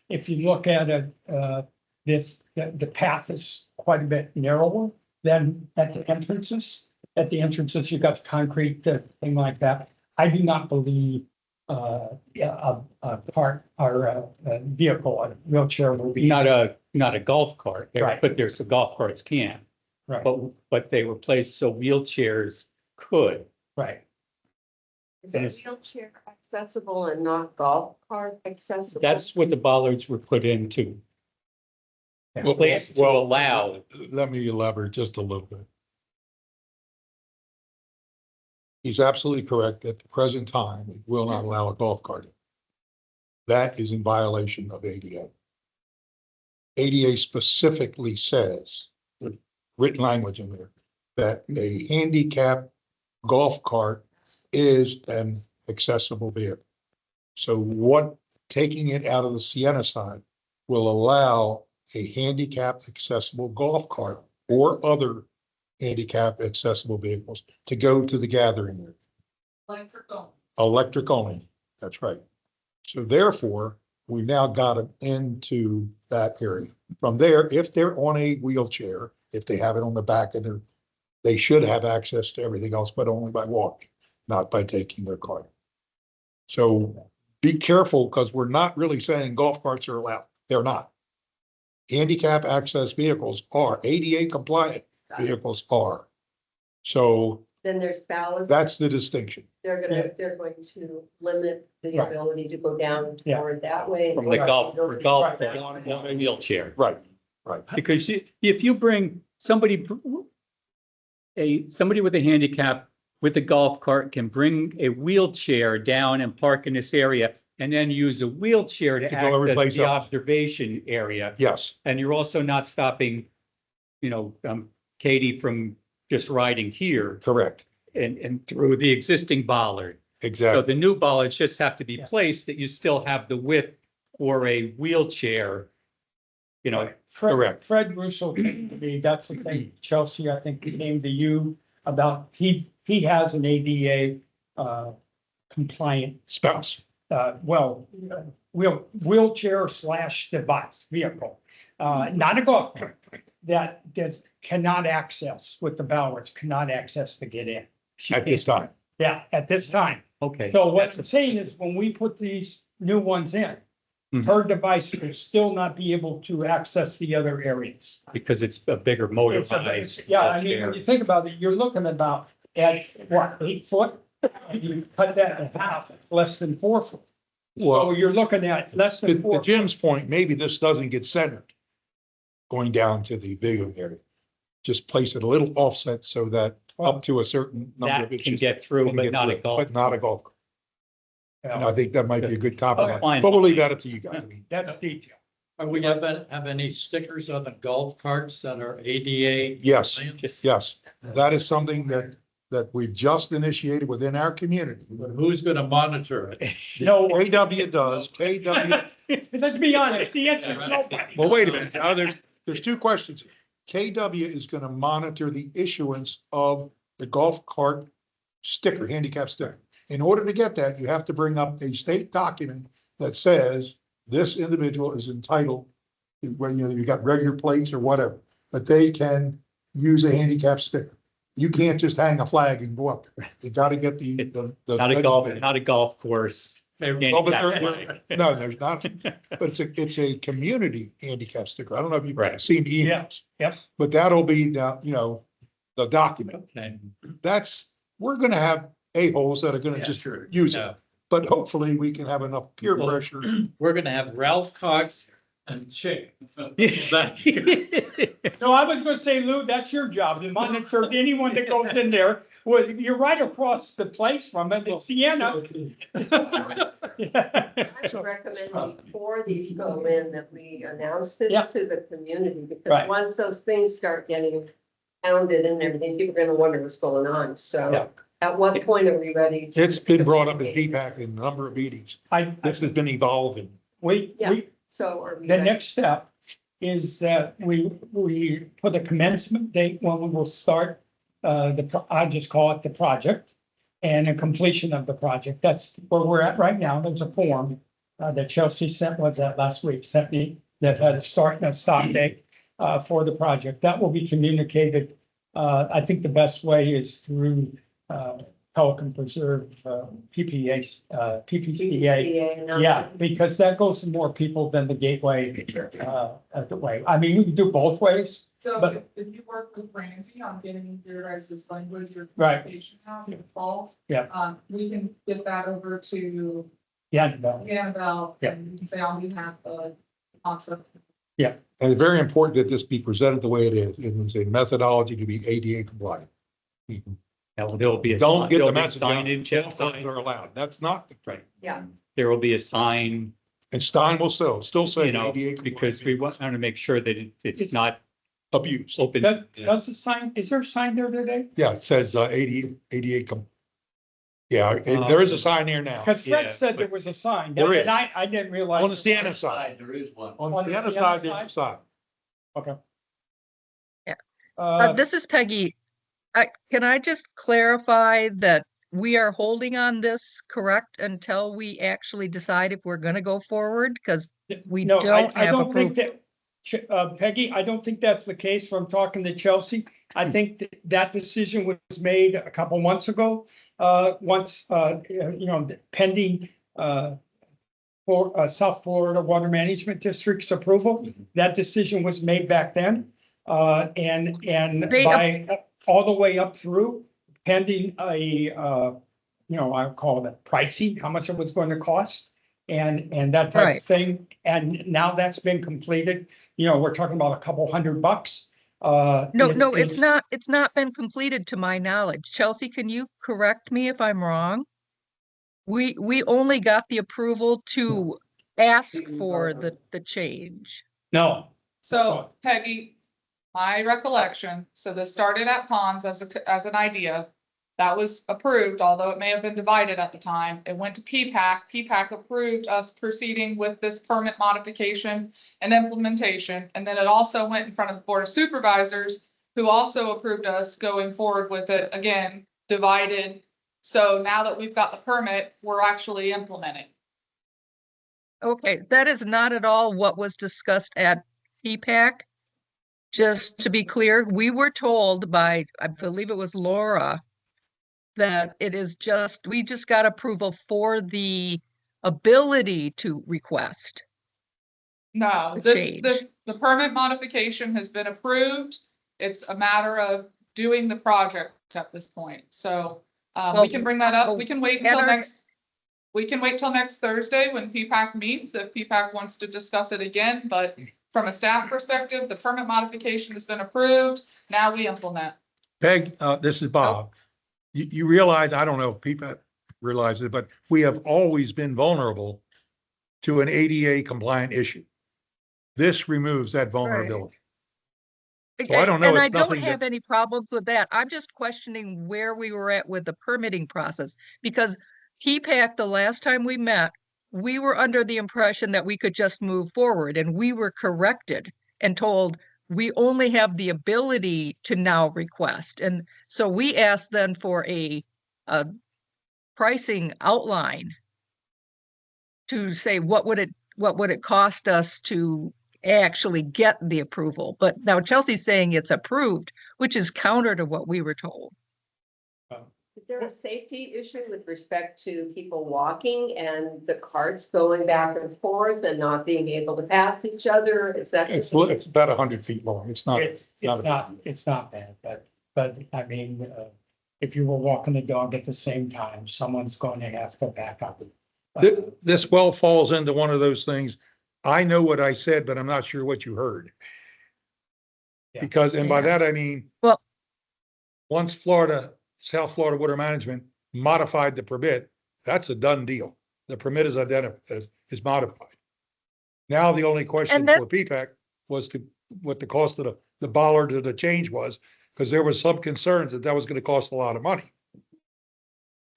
Speaker 4: if you look at it, the path is quite a bit narrower than at the entrances. At the entrances, you've got the concrete thing like that. I do not believe a part or a vehicle, a wheelchair will be.
Speaker 5: Not a golf cart,
Speaker 4: Right.
Speaker 5: but there's the golf carts can.
Speaker 4: Right,
Speaker 5: But they were placed so wheelchairs could.
Speaker 4: right.
Speaker 8: Is it wheelchair accessible and not golf cart accessible?
Speaker 5: That's what the bollards were put into.
Speaker 4: Yeah.
Speaker 5: Placed to allow.
Speaker 6: Let me elaborate just a little bit. He's absolutely correct. At the present time, it will not allow a golf cart. That is in violation of ADA. ADA specifically says, written language in there, that a handicap golf cart is an accessible vehicle. So taking it out of the Sienna side will allow a handicap accessible golf cart or other handicap accessible vehicles to go to the gathering area. Electric only, that's right. So therefore, we've now got them into that area. From there, if they're on a wheelchair, if they have it on the back of they should have access to everything else, but only by walking, not by taking their cart. So be careful, because we're not really saying golf carts are allowed. They're not. Handicap access vehicles are, ADA compliant vehicles are. So
Speaker 8: Then there's ballast.
Speaker 6: that's the distinction.
Speaker 8: They're going to limit the
Speaker 4: Right.
Speaker 8: ability to go down
Speaker 4: Yeah.
Speaker 8: toward that way.
Speaker 5: From the golf, for golf,
Speaker 4: Right.
Speaker 5: on a wheelchair.
Speaker 6: Right, right.
Speaker 5: Because if you bring somebody with a handicap with a golf cart can bring a wheelchair down and park in this area and then use a wheelchair to
Speaker 6: To go every
Speaker 5: access
Speaker 6: place
Speaker 5: the
Speaker 6: else.
Speaker 5: observation area.
Speaker 6: Yes,
Speaker 5: And you're also not stopping, Katie from just riding here
Speaker 6: correct.
Speaker 5: and through the existing bollard. So
Speaker 6: Exactly.
Speaker 5: the new bollards just have to be
Speaker 4: Yeah.
Speaker 5: placed that you still have the width for a wheelchair.
Speaker 6: Correct.
Speaker 4: Fred Russo came to me, that's the thing, Chelsea, I think he came to you about, he has an ADA compliant,
Speaker 6: Spouse.
Speaker 4: wheelchair / device vehicle. Not a golf cart, that cannot access with the ballards, cannot access to get in.
Speaker 6: At this time.
Speaker 4: Yeah, at this time.
Speaker 5: Okay.
Speaker 4: So what I'm saying is when we put these new ones in, her device will still not be able to access the other areas.
Speaker 5: Because it's a bigger motor.
Speaker 4: Yeah, I mean, when you think about it, you're looking about at what, 8 foot? You cut that in half, it's less than 4 foot. So
Speaker 6: Well,
Speaker 4: you're looking at less
Speaker 6: to
Speaker 4: than 4.
Speaker 6: Jim's point, maybe this doesn't get centered going down to the bigger area. Just place it a little offset so that up to a certain number
Speaker 5: That
Speaker 6: of
Speaker 5: can
Speaker 6: inches.
Speaker 5: get through,
Speaker 6: can
Speaker 5: but
Speaker 6: get
Speaker 5: not a
Speaker 6: through,
Speaker 5: golf.
Speaker 6: But not a golf cart. And I think that might be a good compromise,
Speaker 5: Fine.
Speaker 6: but we'll leave that up to you guys. I mean,
Speaker 4: That's detail.
Speaker 1: Are we have any stickers on the golf carts that are ADA?
Speaker 6: Yes,
Speaker 1: compliant?
Speaker 6: yes. That is something that we've just initiated within our community.
Speaker 1: But who's gonna monitor it?
Speaker 6: No, KW does, KW.
Speaker 4: Let's be honest, the answer is nobody.
Speaker 6: Well, wait a minute. Now, there's two questions. KW is gonna monitor the issuance of the golf cart sticker, handicap sticker. In order to get that, you have to bring up a state document that says this individual is entitled, whether you got regular plates or whatever, but they can use a handicap sticker. You can't just hang a flag and go up there. You gotta get the.
Speaker 5: Not a golf course.
Speaker 6: No, but no, there's not, but it's a community handicap sticker. I don't know if you've
Speaker 5: Right.
Speaker 6: seen the emails.
Speaker 4: Yep.
Speaker 6: But that'll be the, the document.
Speaker 5: Okay.
Speaker 6: We're gonna have a-holes that are gonna
Speaker 1: Yeah,
Speaker 6: just
Speaker 1: sure.
Speaker 6: use it.
Speaker 1: Yeah.
Speaker 6: But hopefully we can have enough peer
Speaker 1: Well,
Speaker 6: pressure.
Speaker 1: We're gonna have Ralph Cox and Chick.
Speaker 4: No, I was gonna say, Lou, that's your job, to monitor anyone that goes in there. Well, you're right across the place from it, it's Sienna.
Speaker 8: I would recommend before these go in that we announce this
Speaker 4: Yeah.
Speaker 8: to the community, because
Speaker 4: Right.
Speaker 8: once those things start getting pounded and everything, people are gonna wonder what's going on,
Speaker 4: Yeah.
Speaker 8: so. At what point are we ready? to
Speaker 6: It's been brought up in
Speaker 8: communicate?
Speaker 6: DPAC in a number of meetings.
Speaker 4: This
Speaker 6: has been evolving.
Speaker 8: Yeah. So are we?
Speaker 4: the
Speaker 8: ready?
Speaker 4: next step is that we put a commencement date when we will start, I just call it the project. And a completion of the project. That's where we're at right now. There's a form that Chelsea sent, was that last week, sent me, that had a start and a stop date for the project. That will be communicated. I think the best way is through Pelican Preserve, PPCA.
Speaker 8: PPCA
Speaker 4: Yeah, because that goes to more people than the gateway, the way. I mean, we can do both ways.
Speaker 3: So
Speaker 4: But-
Speaker 3: if you work with Randy on getting your guys' language, your
Speaker 4: Right.
Speaker 3: communication out in the fall.
Speaker 4: Yeah.
Speaker 3: We can get that over to
Speaker 4: Yeah, no,
Speaker 3: Annabelle,
Speaker 4: Yeah.
Speaker 3: and you can say on behalf of concept.
Speaker 6: And it's very important that this be presented the way it is. It is a methodology to be ADA compliant.
Speaker 5: There'll be a.
Speaker 6: Don't get the
Speaker 5: there'll be
Speaker 6: message out.
Speaker 5: signage
Speaker 6: All
Speaker 5: outside.
Speaker 6: signs are allowed. That's not,
Speaker 8: Yeah,
Speaker 5: There will be a sign,
Speaker 6: and Stein will still say
Speaker 5: you know,
Speaker 6: ADA
Speaker 5: because we
Speaker 6: compliant.
Speaker 5: want to make sure that it's
Speaker 4: It's-
Speaker 5: not
Speaker 6: Abuse.
Speaker 5: open.
Speaker 4: does the sign, is there a sign there today?
Speaker 6: Yeah, it says ADA. Yeah, there is a sign there now.
Speaker 4: Because
Speaker 5: Yeah,
Speaker 4: Fred said there was a sign.
Speaker 6: There is.
Speaker 4: And I didn't realize.
Speaker 6: On the Sienna side.
Speaker 1: There is one.
Speaker 6: On
Speaker 4: On
Speaker 6: the
Speaker 4: the
Speaker 6: other
Speaker 4: Sienna
Speaker 6: side, there's a sign.
Speaker 9: This is Peggy. Can I just clarify that we are holding on this, correct, until we actually decide if we're gonna go forward? Because we
Speaker 4: No,
Speaker 9: don't
Speaker 4: I
Speaker 9: have
Speaker 4: don't think
Speaker 9: approval.
Speaker 4: that, Peggy, I don't think that's the case from talking to Chelsea. I think that decision was made a couple months ago. Once, pending, for South Florida Water Management District's approval. That decision was made back then. And
Speaker 9: They-
Speaker 4: by all the way up through pending I call it pricing, how much it was going to cost and that type
Speaker 9: Right.
Speaker 4: of thing. And now that's been completed, we're talking about a couple $100.
Speaker 9: No, it's not been completed to my knowledge. Chelsea, can you correct me if I'm wrong? We only got the approval to ask for the change.
Speaker 4: No,
Speaker 3: So Peggy, my recollection, so this started at Ponds as an idea. That was approved, although it may have been divided at the time. It went to PPAC. PPAC approved us proceeding with this permit modification and implementation. And then it also went in front of the Board of Supervisors, who also approved us going forward with it, again, divided. So now that we've got the permit, we're actually implementing.
Speaker 9: Okay, that is not at all what was discussed at PPAC. Just to be clear, we were told by, I believe it was Laura, that we just got approval for the ability to request.
Speaker 3: No,
Speaker 9: The
Speaker 3: the permit modification has been approved. It's a matter of doing the project at this point. So, we
Speaker 9: Well,
Speaker 3: can bring that up. We can wait until
Speaker 9: Heather-
Speaker 3: we can wait till next Thursday when PPAC meets, if PPAC wants to discuss it again, but from a staff perspective, the permit modification has been approved. Now we implement.
Speaker 6: Peg, this is Bob. You realize, I don't know if people realize it, but we have always been vulnerable to an ADA compliant issue. This removes that vulnerability. So I don't know,
Speaker 9: And
Speaker 6: it's
Speaker 9: I don't
Speaker 6: nothing
Speaker 9: have
Speaker 6: that-
Speaker 9: any problems with that. I'm just questioning where we were at with the permitting process. Because PPAC, the last time we met, we were under the impression that we could just move forward, and we were corrected and told we only have the ability to now request. And so we asked then for a pricing outline to say what would it cost us to actually get the approval. But now Chelsea's saying it's approved, which is counter to what we were told.
Speaker 8: Is there a safety issue with respect to people walking and the carts going back and forth and not being able to pass each other? Is that?
Speaker 4: It's
Speaker 6: about 100 feet long. It's not.
Speaker 4: It's not bad, but I mean, if you were walking the dog at the same time, someone's going to have to back up.
Speaker 6: This well falls into one of those things. I know what I said, but I'm not sure what you heard.
Speaker 4: Yeah.
Speaker 6: Because, and by
Speaker 9: Yeah.
Speaker 6: that, I mean,
Speaker 9: Well-
Speaker 6: once South Florida Water Management modified the permit, that's a done deal. The permit is identified, is modified. Now, the only question
Speaker 9: And that-
Speaker 6: for PPAC was what the cost of the bollard of the change was, because there was some concerns that was going to cost a lot of money.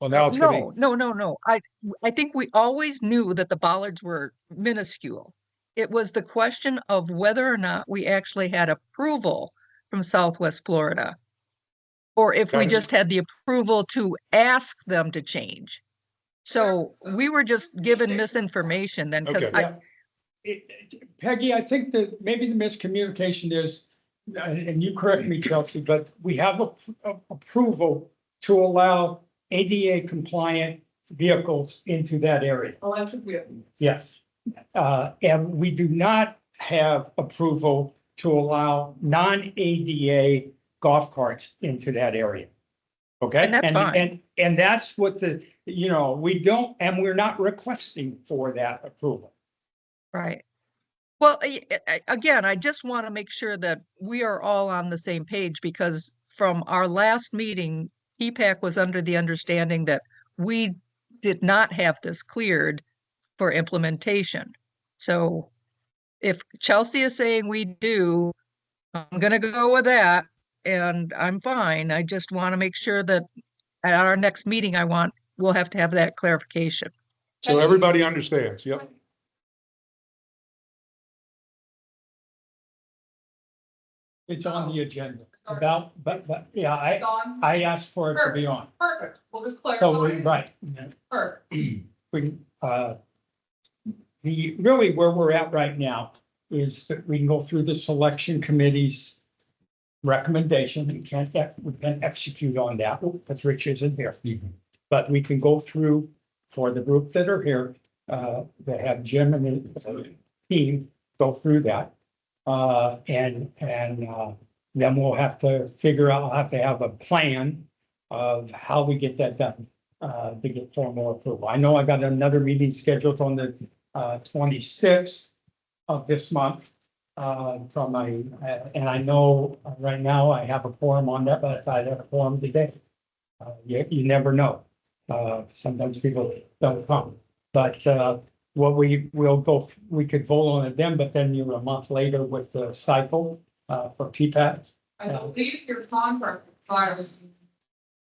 Speaker 6: Well, now it's going to
Speaker 9: No. I think we always knew that the bollards were minuscule. It was the question of whether or not we actually had approval from Southwest Florida. Or if we
Speaker 6: Gotcha.
Speaker 9: just had the approval to ask them to change. So we were just given misinformation then, because
Speaker 6: Okay.
Speaker 4: Peggy, I think that maybe the miscommunication is, and you correct me, Chelsea, but we have approval to allow ADA compliant vehicles into that area.
Speaker 3: Electric vehicles.
Speaker 4: Yes. And we do not have approval to allow non-ADA golf carts into that area. Okay?
Speaker 9: And that's fine.
Speaker 4: And that's what we don't, and we're not requesting for that approval.
Speaker 9: right. Well, again, I just want to make sure that we are all on the same page, because from our last meeting, PPAC was under the understanding that we did not have this cleared for implementation. So if Chelsea is saying we do, I'm gonna go with that, and I'm fine. I just want to make sure that at our next meeting, we'll have to have that clarification.
Speaker 6: So everybody understands. Yep.
Speaker 4: It's on the agenda but yeah,
Speaker 3: It's on?
Speaker 4: I asked for it to be on.
Speaker 3: Perfect. We'll just
Speaker 4: So,
Speaker 3: clarify.
Speaker 4: right.
Speaker 3: Perfect.
Speaker 4: Really where we're at right now is that we can go through the selection committee's recommendation. We can't execute on that because Rich isn't here. But we can go through for the group that are here, that have Jim and his team go through that. Then we'll have to figure out, I'll have to have a plan of how we get that done, to get formal approval. I know I got another meeting scheduled on the 26th of this month. And I know right now I have a forum on that, but I have a forum today. You never know. Sometimes people don't come, but we could vote on it then, but then you're a month later with the cycle for PPAC.
Speaker 3: I believe your contract expires in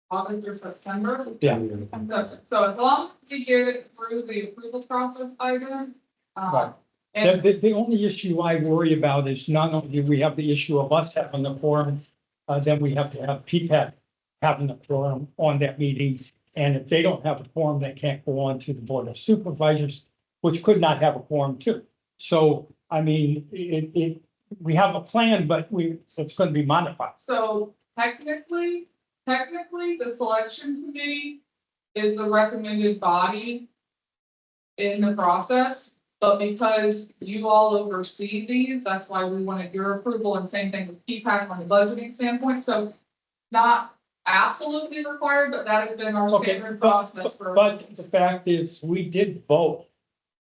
Speaker 3: August or September.
Speaker 4: Yeah.
Speaker 3: So as long as we get it through the approval process by then.
Speaker 4: Right.
Speaker 3: And
Speaker 4: The only issue I worry about is not only do we have the issue of us having the forum, then we have to have PPAC having the forum on that meeting. And if they don't have a quorum, they can't go on to the Board of Supervisors, which could not have a quorum too. So, I mean, we have a plan, but it's going to be modified.
Speaker 3: so technically, the selection committee is the recommended body in the process. But because you all oversee these, that's why we wanted your approval, and same thing with PPAC on the budgeting standpoint. So not absolutely required, but that has been our
Speaker 4: Okay,
Speaker 3: standard process for.
Speaker 4: But the fact is, we did vote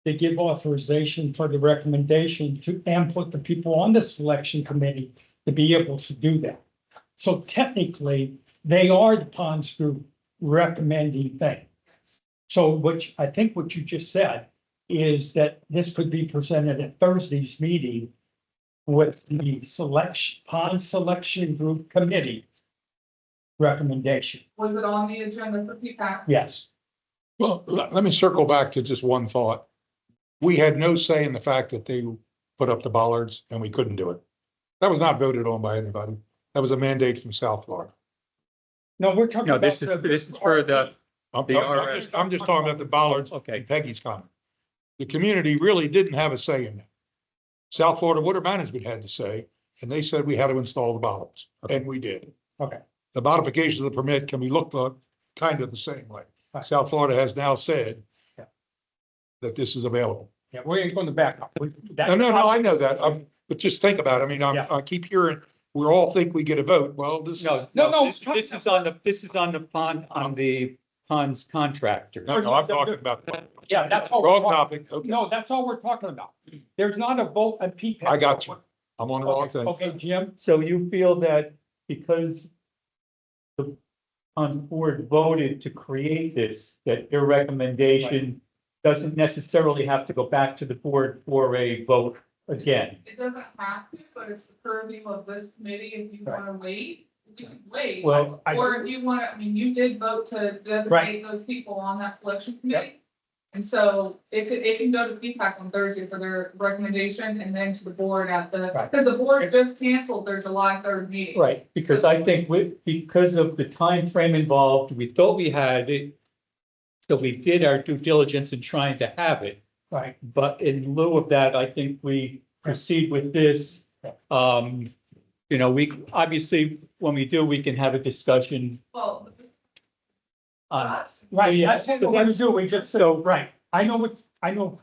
Speaker 4: to give authorization for the recommendation and put the people on the selection committee to be able to do that. So technically, they are the Ponds Group recommending thing. So I think what you just said is that this could be presented at Thursday's meeting with the pond selection group committee recommendation.
Speaker 3: Was it on the agenda for PPAC?
Speaker 4: Yes.
Speaker 6: Well, let me circle back to just one thought. We had no say in the fact that they put up the bollards and we couldn't do it. That was not voted on by anybody. That was a mandate from South Florida.
Speaker 4: No, we're talking
Speaker 5: No,
Speaker 4: about.
Speaker 5: this is for the,
Speaker 6: I'm just talking about the bollards
Speaker 5: okay.
Speaker 6: and Peggy's comment. The community really didn't have a say in that. South Florida Water Management had to say, and they said we had to install the bollards, and we did.
Speaker 4: Okay.
Speaker 6: The modification of the permit can be looked at kind of the same way.
Speaker 4: Right.
Speaker 6: South Florida has now said
Speaker 4: Yeah.
Speaker 6: that this is available.
Speaker 4: Yeah, we ain't going to back up.
Speaker 6: No, I know that. But just think about it. I mean,
Speaker 4: Yeah.
Speaker 6: I keep hearing, we all think we get a vote. Well, this.
Speaker 5: No, this is on the pond's contractor.
Speaker 6: No, I'm talking about.
Speaker 4: Yeah, that's all.
Speaker 6: Wrong topic. Okay,
Speaker 4: No, that's all we're talking about. There's not a vote at PPAC.
Speaker 6: I got you. I'm on the wrong thing.
Speaker 4: Okay, Jim,
Speaker 5: So you feel that because the pond board voted to create this, that their recommendation doesn't necessarily have to go back to the board for a vote again?
Speaker 3: It doesn't have to, but it's the purview of this committee if you wanna wait, you can wait.
Speaker 5: Well,
Speaker 3: Or if you wanna, I mean, you did vote to designate
Speaker 4: Right.
Speaker 3: those people on that selection committee. And so it can go to PPAC on Thursday for their recommendation and then to the board at the,
Speaker 4: Right.
Speaker 3: because the board just canceled their July 3rd meeting.
Speaker 5: Right, because I think because of the time frame involved, we thought we had it. So we did our due diligence in trying to have it,
Speaker 4: right,
Speaker 5: but in lieu of that, I think we proceed with this. We obviously, when we do, we can have a discussion
Speaker 3: Well,
Speaker 5: on.
Speaker 4: right,
Speaker 5: Yeah,
Speaker 4: that's what we're gonna do, we just, right, I know,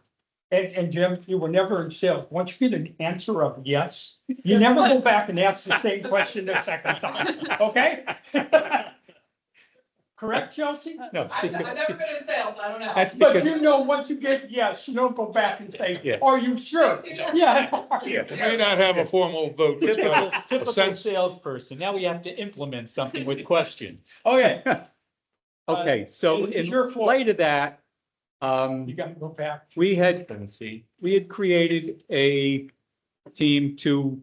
Speaker 4: and Jim, you were never in sales, once you get an answer of yes, you never go back and ask the same question the second time, okay? Correct, Chelsea?
Speaker 5: No,
Speaker 3: I've never been in sales, I don't know.
Speaker 5: that's
Speaker 4: But
Speaker 5: because,
Speaker 4: you know, once you get yes, you don't go back and say,
Speaker 5: Yeah.
Speaker 4: are you sure? Yeah.
Speaker 5: Yeah.
Speaker 6: We may not have a formal vote. Just
Speaker 5: typical,
Speaker 6: a
Speaker 5: typical
Speaker 6: sense.
Speaker 5: salesperson, now we have to implement something with questions.
Speaker 4: Oh, yeah,
Speaker 5: Okay, so
Speaker 4: it's
Speaker 5: in
Speaker 4: your fault.
Speaker 5: light of that,
Speaker 4: you gotta go back.
Speaker 5: we had created a team to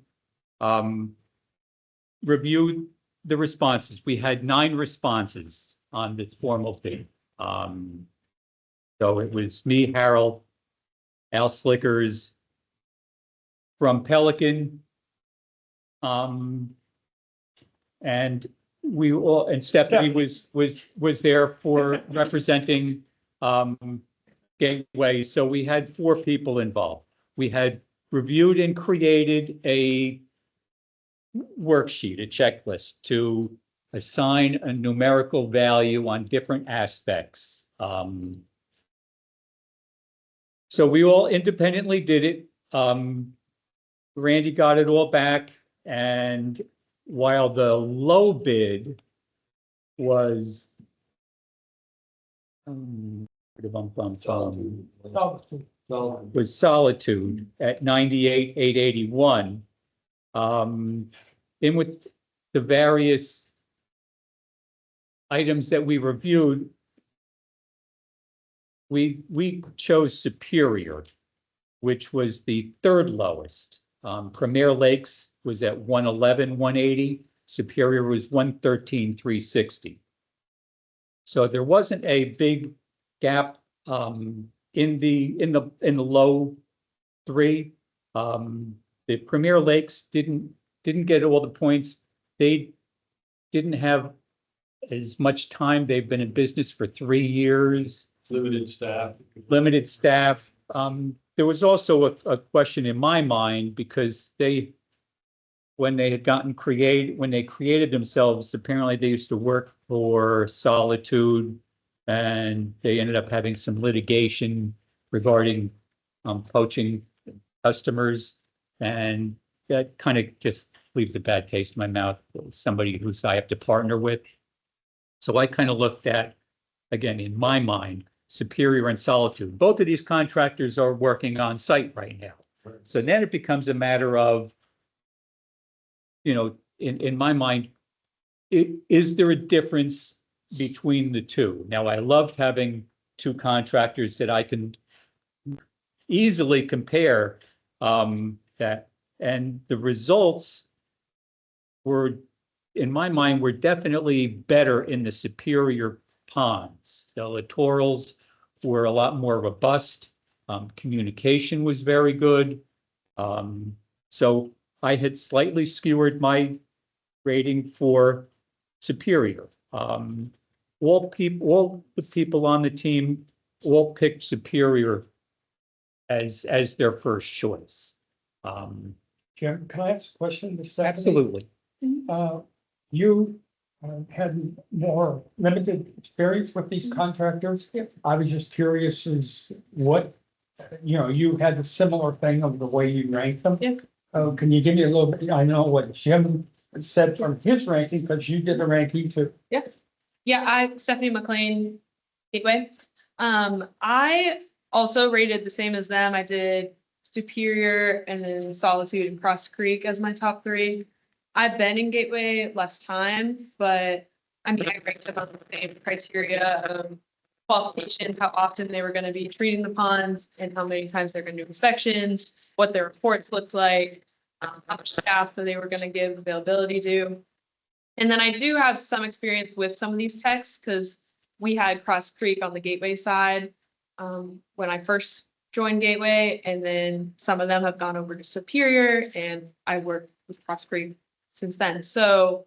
Speaker 5: review the responses. We had 9 responses on this formal thing. So it was me, Harold, Al Slickers from Pelican. And we all, and Stephanie was there for representing Gateway. So we had 4 people involved. We had reviewed and created a worksheet, a checklist to assign a numerical value on different aspects. So we all independently did it. Randy got it all back, and while the low bid was was Solitude at 98,881. In with the various items that we reviewed, we chose Superior, which was the 3rd lowest. Premier Lakes was at 111, 180. Superior was 113, 360. So there wasn't a big gap in the low 3. The Premier Lakes didn't get all the points. They didn't have as much time. They've been in business for 3 years.
Speaker 1: Limited staff.
Speaker 5: Limited staff. There was also a question in my mind because when they created themselves, apparently they used to work for Solitude, and they ended up having some litigation regarding poaching customers, and that kind of just leaves a bad taste in my mouth. Somebody I have to partner with. So I kind of looked at, again, in my mind, Superior and Solitude. Both of these contractors are working on site right now. So then it becomes a matter of, in my mind, is there a difference between the two? Now, I loved having 2 contractors that I can easily compare that. And the results were, in my mind, were definitely better in the superior ponds. The littorals were a lot more robust. Communication was very good. So I had slightly skewered my rating for superior. All the people on the team all picked superior as their first choice.
Speaker 4: Jim, can I ask a question? The second?
Speaker 5: Absolutely.
Speaker 4: You had more limited experience with these contractors.
Speaker 9: Yes.
Speaker 4: I was just curious as what, you had a similar thing of the way you ranked them.
Speaker 10: Yeah.
Speaker 4: Can you give me a little bit, I know what Jim said from his ranking, because you did a ranking too.
Speaker 10: Yeah, Stephanie McLean, Gateway. I also rated the same as them. I did Superior and then Solitude and Cross Creek as my top 3. I've been in Gateway less time, but I mean, I ranked them on the same criteria of qualification, how often they were going to be treating the ponds and how many times they're going to do inspections, what their reports looked like, how much staff that they were going to give availability to. And then I do have some experience with some of these techs because we had Cross Creek on the Gateway side when I first joined Gateway, and then some of them have gone over to Superior, and I worked with Cross Creek since then. So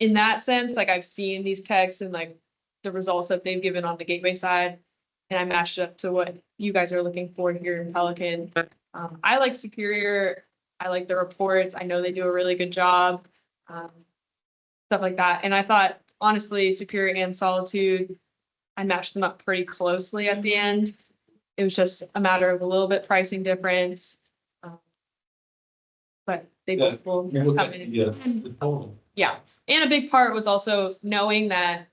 Speaker 10: in that sense, like I've seen these techs and like the results that they've given on the Gateway side, and I matched it up to what you guys are looking for here in Pelican. I like Superior. I like the reports. I know they do a really good job. Stuff like that. And I thought, honestly, Superior and Solitude, I matched them up pretty closely at the end. It was just a matter of a little bit pricing difference. But they both will come in. Yeah. And a big part was also knowing that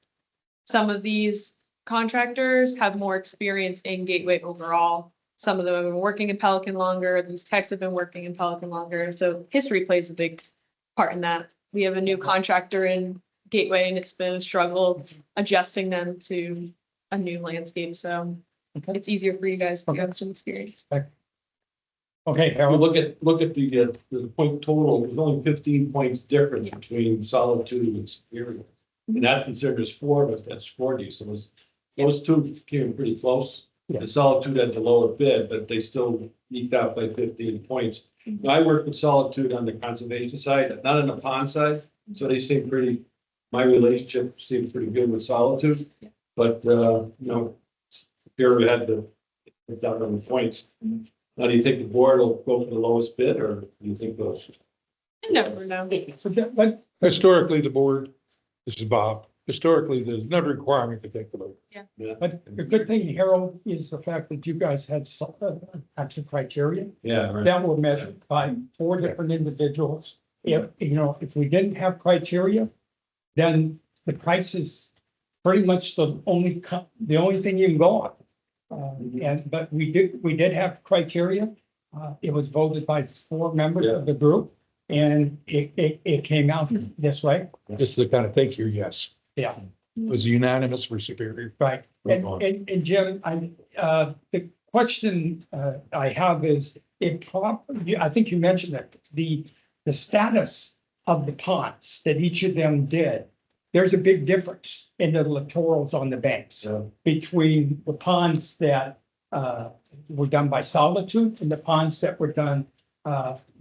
Speaker 10: some of these contractors have more experience in Gateway overall. Some of them have been working in Pelican longer. These techs have been working in Pelican longer. So history plays a big part in that. We have a new contractor in Gateway, and it's been a struggle adjusting them to a new landscape. So it's easier for you guys to have some experience.
Speaker 4: Okay,
Speaker 11: If you
Speaker 4: Harold.
Speaker 11: look at the point total, there's only 15 points difference between Solitude and Superior. And that considers 4 of us, that's 40, so those two came pretty close. The Solitude had the lower bid, but they still eked out by 15 points. I work with Solitude on the conservation side, not on the pond side, so they seem my relationship seemed pretty good with Solitude. But, Superior had to put down on the points. Now, do you think the board will go for the lowest bid, or do you think those?
Speaker 10: I never know.
Speaker 4: But
Speaker 6: Historically, the board, this is Bob, historically, there's no requirement to take the vote.
Speaker 4: But the good thing, Harold, is the fact that you guys had actual criteria
Speaker 11: Yeah, right.
Speaker 4: that were measured by 4 different individuals. If we didn't have criteria, then the price is pretty much the only thing you can go on. But we did have criteria. It was voted by 4 members of the group, and it came out this way.
Speaker 6: This is the kind of thing here, yes.
Speaker 4: Yeah.
Speaker 6: Was unanimous for Superior.
Speaker 4: Right, and Jim, the question I have is, I think you mentioned that the status of the ponds that each of them did, there's a big difference in the littorals on the banks between the ponds that were done by Solitude and the ponds that were done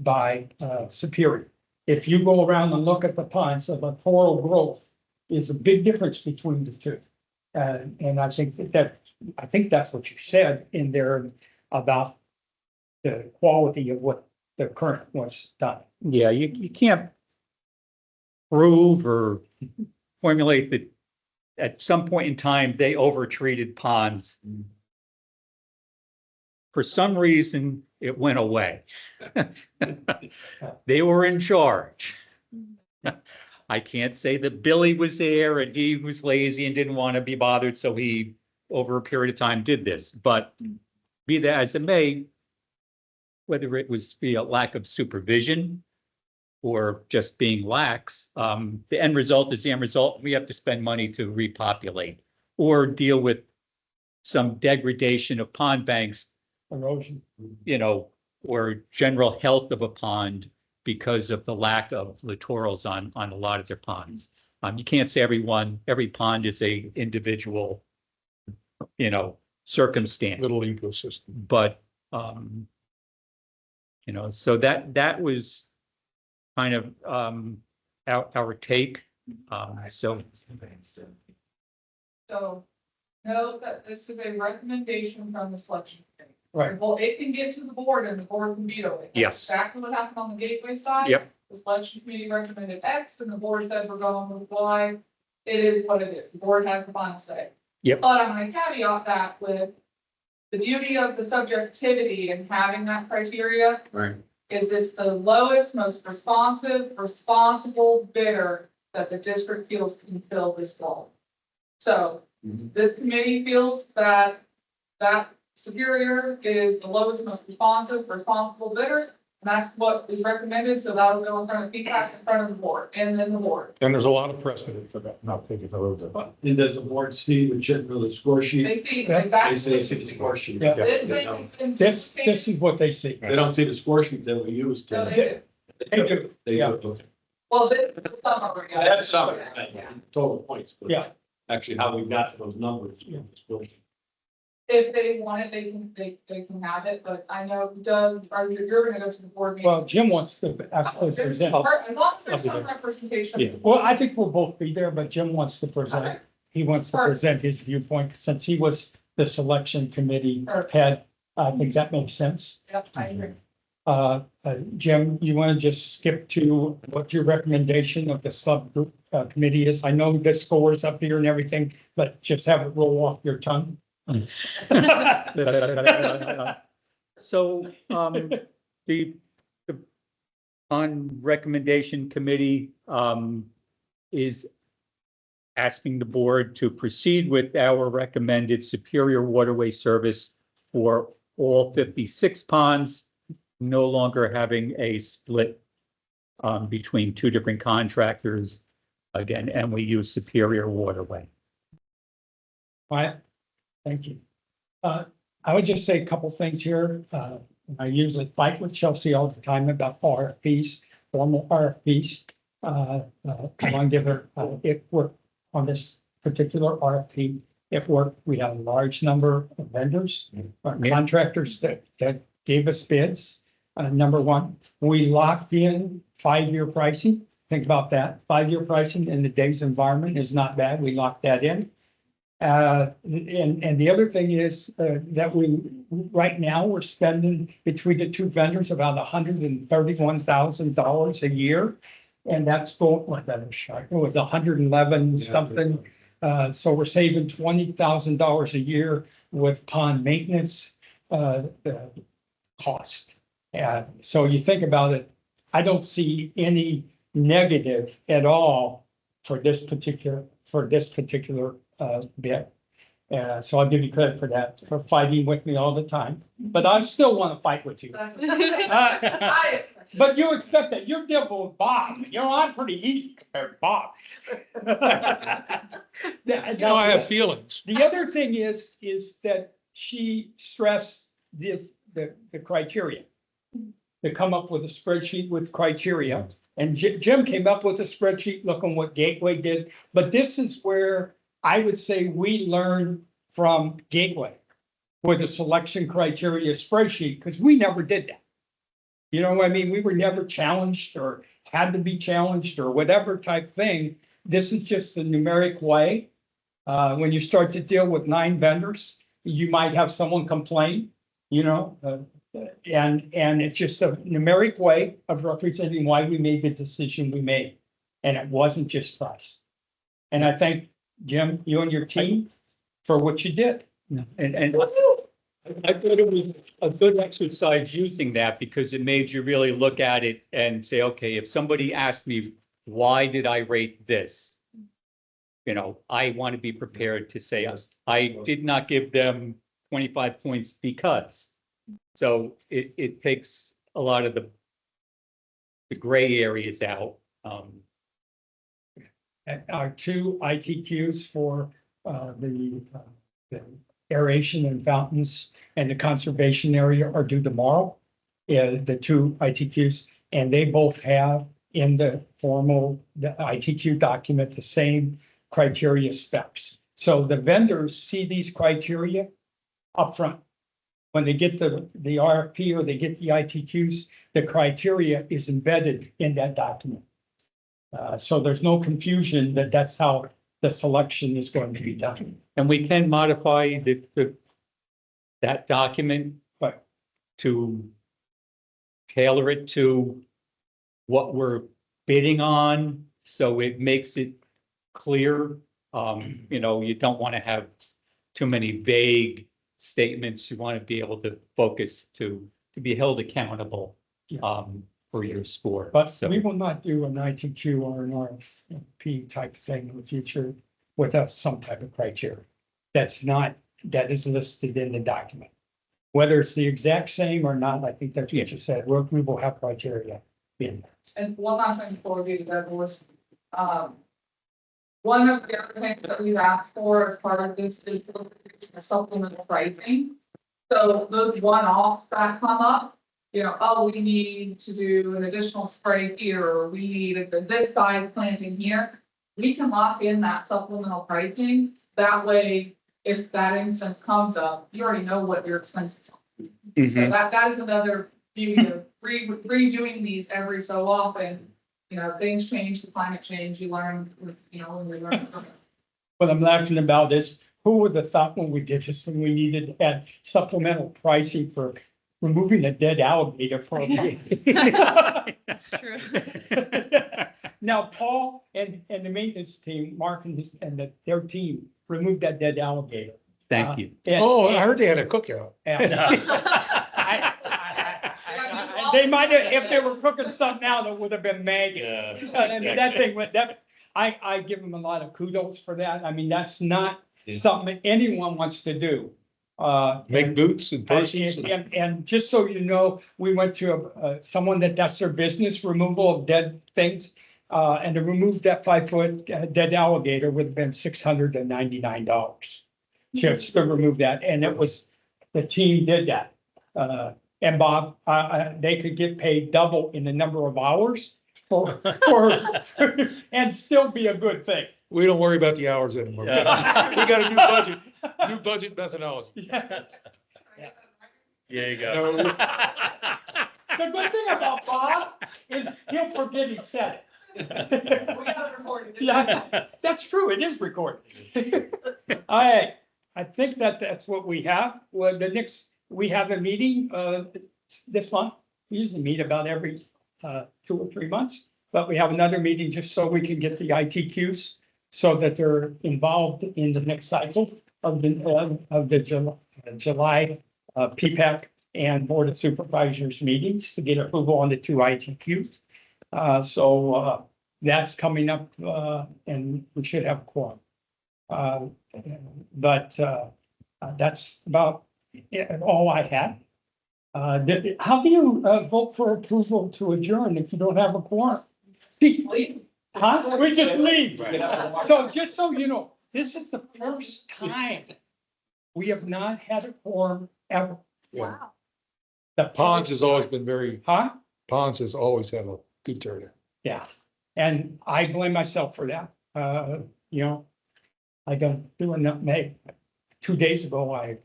Speaker 4: by Superior. If you go around and look at the ponds, the littoral growth is a big difference between the two. And I think that's what you said in there about the quality of what the current was done.
Speaker 5: Yeah, you can't prove or formulate that at some point in time, they overtreated ponds. For some reason, it went away. They were in charge. I can't say that Billy was there and he was lazy and didn't want to be bothered, so he, over a period of time, did this. But be that as it may, whether it was via lack of supervision or just being lax, the end result is the end result. We have to spend money to repopulate or deal with some degradation of pond banks
Speaker 4: Erosion.
Speaker 5: you know, or general health of a pond because of the lack of littorals on a lot of their ponds. You can't say every pond is a individual, you know, circumstance,
Speaker 6: Little ecosystem.
Speaker 5: but, you know, so that was kind of, our take. So
Speaker 3: So note that this is a recommendation from the selection committee.
Speaker 4: Right.
Speaker 3: Well, it can get to the board and the board can veto it. That's
Speaker 5: Yes.
Speaker 3: exactly what happened on the Gateway side.
Speaker 5: Yep.
Speaker 3: The selection committee recommended X and the board said we're going with Y. It is what it is. The board has the final say.
Speaker 5: Yep.
Speaker 3: But I'm gonna caveat that with the beauty of the subjectivity and having that criteria.
Speaker 1: Right.
Speaker 3: Is it's the lowest, most responsive, responsible bidder that the district feels can fill this role. So this committee feels that Superior is the lowest, most responsive, responsible bidder. And that's what is recommended, so that'll go in front of feedback in front of the board, and then the board.
Speaker 6: And there's a lot of precedent for that, not taking the road.
Speaker 11: And does the board see the chip or the score sheet?
Speaker 3: They see
Speaker 4: Yeah.
Speaker 11: They say
Speaker 3: exactly.
Speaker 11: see the score sheet.
Speaker 4: Yeah. This is what they see.
Speaker 11: They don't see the score sheet that we use
Speaker 3: No,
Speaker 11: to.
Speaker 3: they do.
Speaker 4: They do.
Speaker 11: They
Speaker 4: Yeah.
Speaker 11: do, okay.
Speaker 3: Well, this is summary. yeah.
Speaker 11: That's some,
Speaker 3: Yeah.
Speaker 11: total points. But
Speaker 4: Yeah.
Speaker 11: actually, how we got to those numbers. The score sheet.
Speaker 3: If they want it, they can have it, but I know Doug, you're gonna go to the board meeting.
Speaker 4: Well, Jim wants to actually present.
Speaker 3: As long as there's some representation.
Speaker 4: Well, I think we'll both be there, but Jim wants to present. He wants to present his viewpoint since he was the selection committee head. I think that makes sense.
Speaker 3: Yep, I agree.
Speaker 4: Jim, you want to just skip to what your recommendation of the subgroup committee is? I know the score is up here and everything, but just have it roll off your tongue.
Speaker 5: So, the on recommendation committee, is asking the board to proceed with our recommended superior waterway service for all 56 ponds, no longer having a split between two different contractors again, and we use Superior Waterway.
Speaker 4: All right, thank you. I would just say a couple things here. I usually fight with Chelsea all the time about RFPs, formal RFPs. Among different, it worked on this particular RFP. It worked. We had a large number of vendors, contractors that gave us bids. Number one, we locked in 5-year pricing. Think about that. 5-year pricing in today's environment is not bad. We locked that in. And the other thing is that right now we're spending between the two vendors about $131,000 a year. And that's going, what that is, it was 111 something. So we're saving $20,000 a year with pond maintenance cost. So you think about it, I don't see any negative at all for this particular bit. So I'll give you credit for that, for fighting with me all the time, but I still want to fight with you. But you expect that you're dealing with Bob, I'm pretty easy compared to Bob.
Speaker 6: Now I have feelings.
Speaker 4: The other thing is that she stressed the criteria. To come up with a spreadsheet with criteria, and Jim came up with a spreadsheet looking what Gateway did, but this is where I would say we learn from Gateway with a selection criteria spreadsheet, because we never did that. You know what I mean? We were never challenged or had to be challenged or whatever type thing. This is just the numeric way. When you start to deal with 9 vendors, you might have someone complain, and it's just a numeric way of representing why we made the decision we made. And it wasn't just price. And I thank Jim, you and your team for what you did.
Speaker 5: And I thought it was a good exercise using that because it made you really look at it and say, okay, if somebody asked me, why did I rate this? I want to be prepared to say, I did not give them 25 points because. So it takes a lot of the gray areas out.
Speaker 4: Our 2 ITQs for the aeration and fountains and the conservation area are due tomorrow. Yeah, the two ITQs, and they both have in the ITQ document, the same criteria specs. So the vendors see these criteria upfront. When they get the RFP or they get the ITQs, the criteria is embedded in that document. So there's no confusion that that's how the selection is going to be done.
Speaker 5: And we can modify that document, but to tailor it to what we're bidding on, so it makes it clear. You know, you don't want to have too many vague statements. You want to be able to focus to be held accountable for your score.
Speaker 4: But
Speaker 5: So
Speaker 4: we will not do an ITQ or an RFP type thing in the future without some type of criteria. That is listed in the document. Whether it's the exact same or not, I think that's what you said. We will have criteria in there.
Speaker 3: And one last thing before we do that, was, one of the other things that we've asked for as part of this is supplemental pricing. So those one-offs that come up, you know, oh, we need to do an additional spray here, or we need this size planting here. We can lock in that supplemental pricing. That way, if that instance comes up, you already know what your expenses are. So that is another beauty of redoing these every so often. You know, things change, the climate change, you learn, you know, when we learn from it.
Speaker 4: What I'm laughing about is, who would have thought when we did this and we needed to add supplemental pricing for removing a dead alligator from.
Speaker 9: That's true.
Speaker 4: Now, Paul and the maintenance team, Mark and their team removed that dead alligator.
Speaker 5: thank you.
Speaker 6: I heard they had a cookout.
Speaker 4: They might have, if they were cooking something now, that would have been maggots. I mean, that thing went, I give them a lot of kudos for that. I mean, that's not something anyone wants to do.
Speaker 6: Make boots and purses.
Speaker 4: And just so you know, we went to someone that's their business, removal of dead things. And to remove that 5-foot dead alligator would have been $699. Just to remove that, and it was, the team did that. And Bob, they could get paid double in the number of hours for and still be a good thing.
Speaker 6: We don't worry about the hours anymore. We got a new budget methodology.
Speaker 4: Yeah.
Speaker 2: There you go.
Speaker 6: No,
Speaker 4: The good thing about Bob is he'll forget he said
Speaker 3: We have it recorded.
Speaker 4: it. Yeah, that's true. It is recorded. All right, I think that's what we have. Well, we have a meeting this month. We usually meet about every 2 or 3 months, but we have another meeting just so we can get the ITQs so that they're involved in the next cycle of the July PPAC and Board of Supervisors meetings to get approval on the 2 ITQs. So that's coming up and we should have a quorum. But that's about all I had. How do you vote for approval to adjourn if you don't have a quorum? Huh? We just leave. So just so you know, this is the first time we have not had a quorum ever.
Speaker 6: Wow.
Speaker 4: The
Speaker 6: Ponds has always been very,
Speaker 4: Huh?
Speaker 6: Ponds has always had a good turnout.
Speaker 4: Yeah, and I blame myself for that. You know, I don't do enough. 2 days ago, I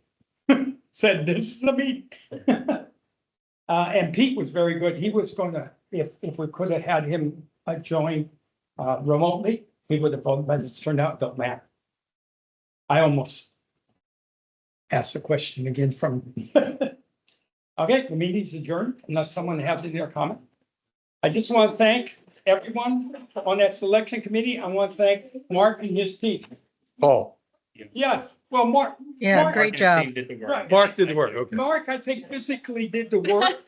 Speaker 4: said this is the meeting. And Pete was very good. He was gonna, if we could have had him join remotely, he would have voted, but it's turned out don't matter. I almost asked the question again from. Okay, the meeting's adjourned unless someone has any other comment. I just want to thank everyone on that selection committee. I want to thank Mark and his team.
Speaker 6: Paul,
Speaker 4: Yes, well, Mark.
Speaker 9: Yeah,
Speaker 4: Mark-
Speaker 9: great job.
Speaker 2: Team did the work.
Speaker 4: Right.
Speaker 6: Mark did the work, okay.
Speaker 4: Mark, I think physically did the work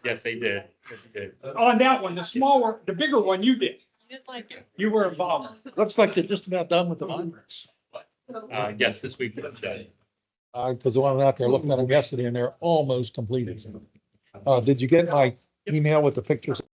Speaker 2: Yes, they did. Yes, they did.
Speaker 4: on that one. The small work, the bigger one you did. You were involved.
Speaker 6: Looks like they're just about done with the monuments.
Speaker 2: Yes, this week. was done.
Speaker 6: Because the one out there looking at them yesterday and they're almost completed. Did you get my email with the pictures?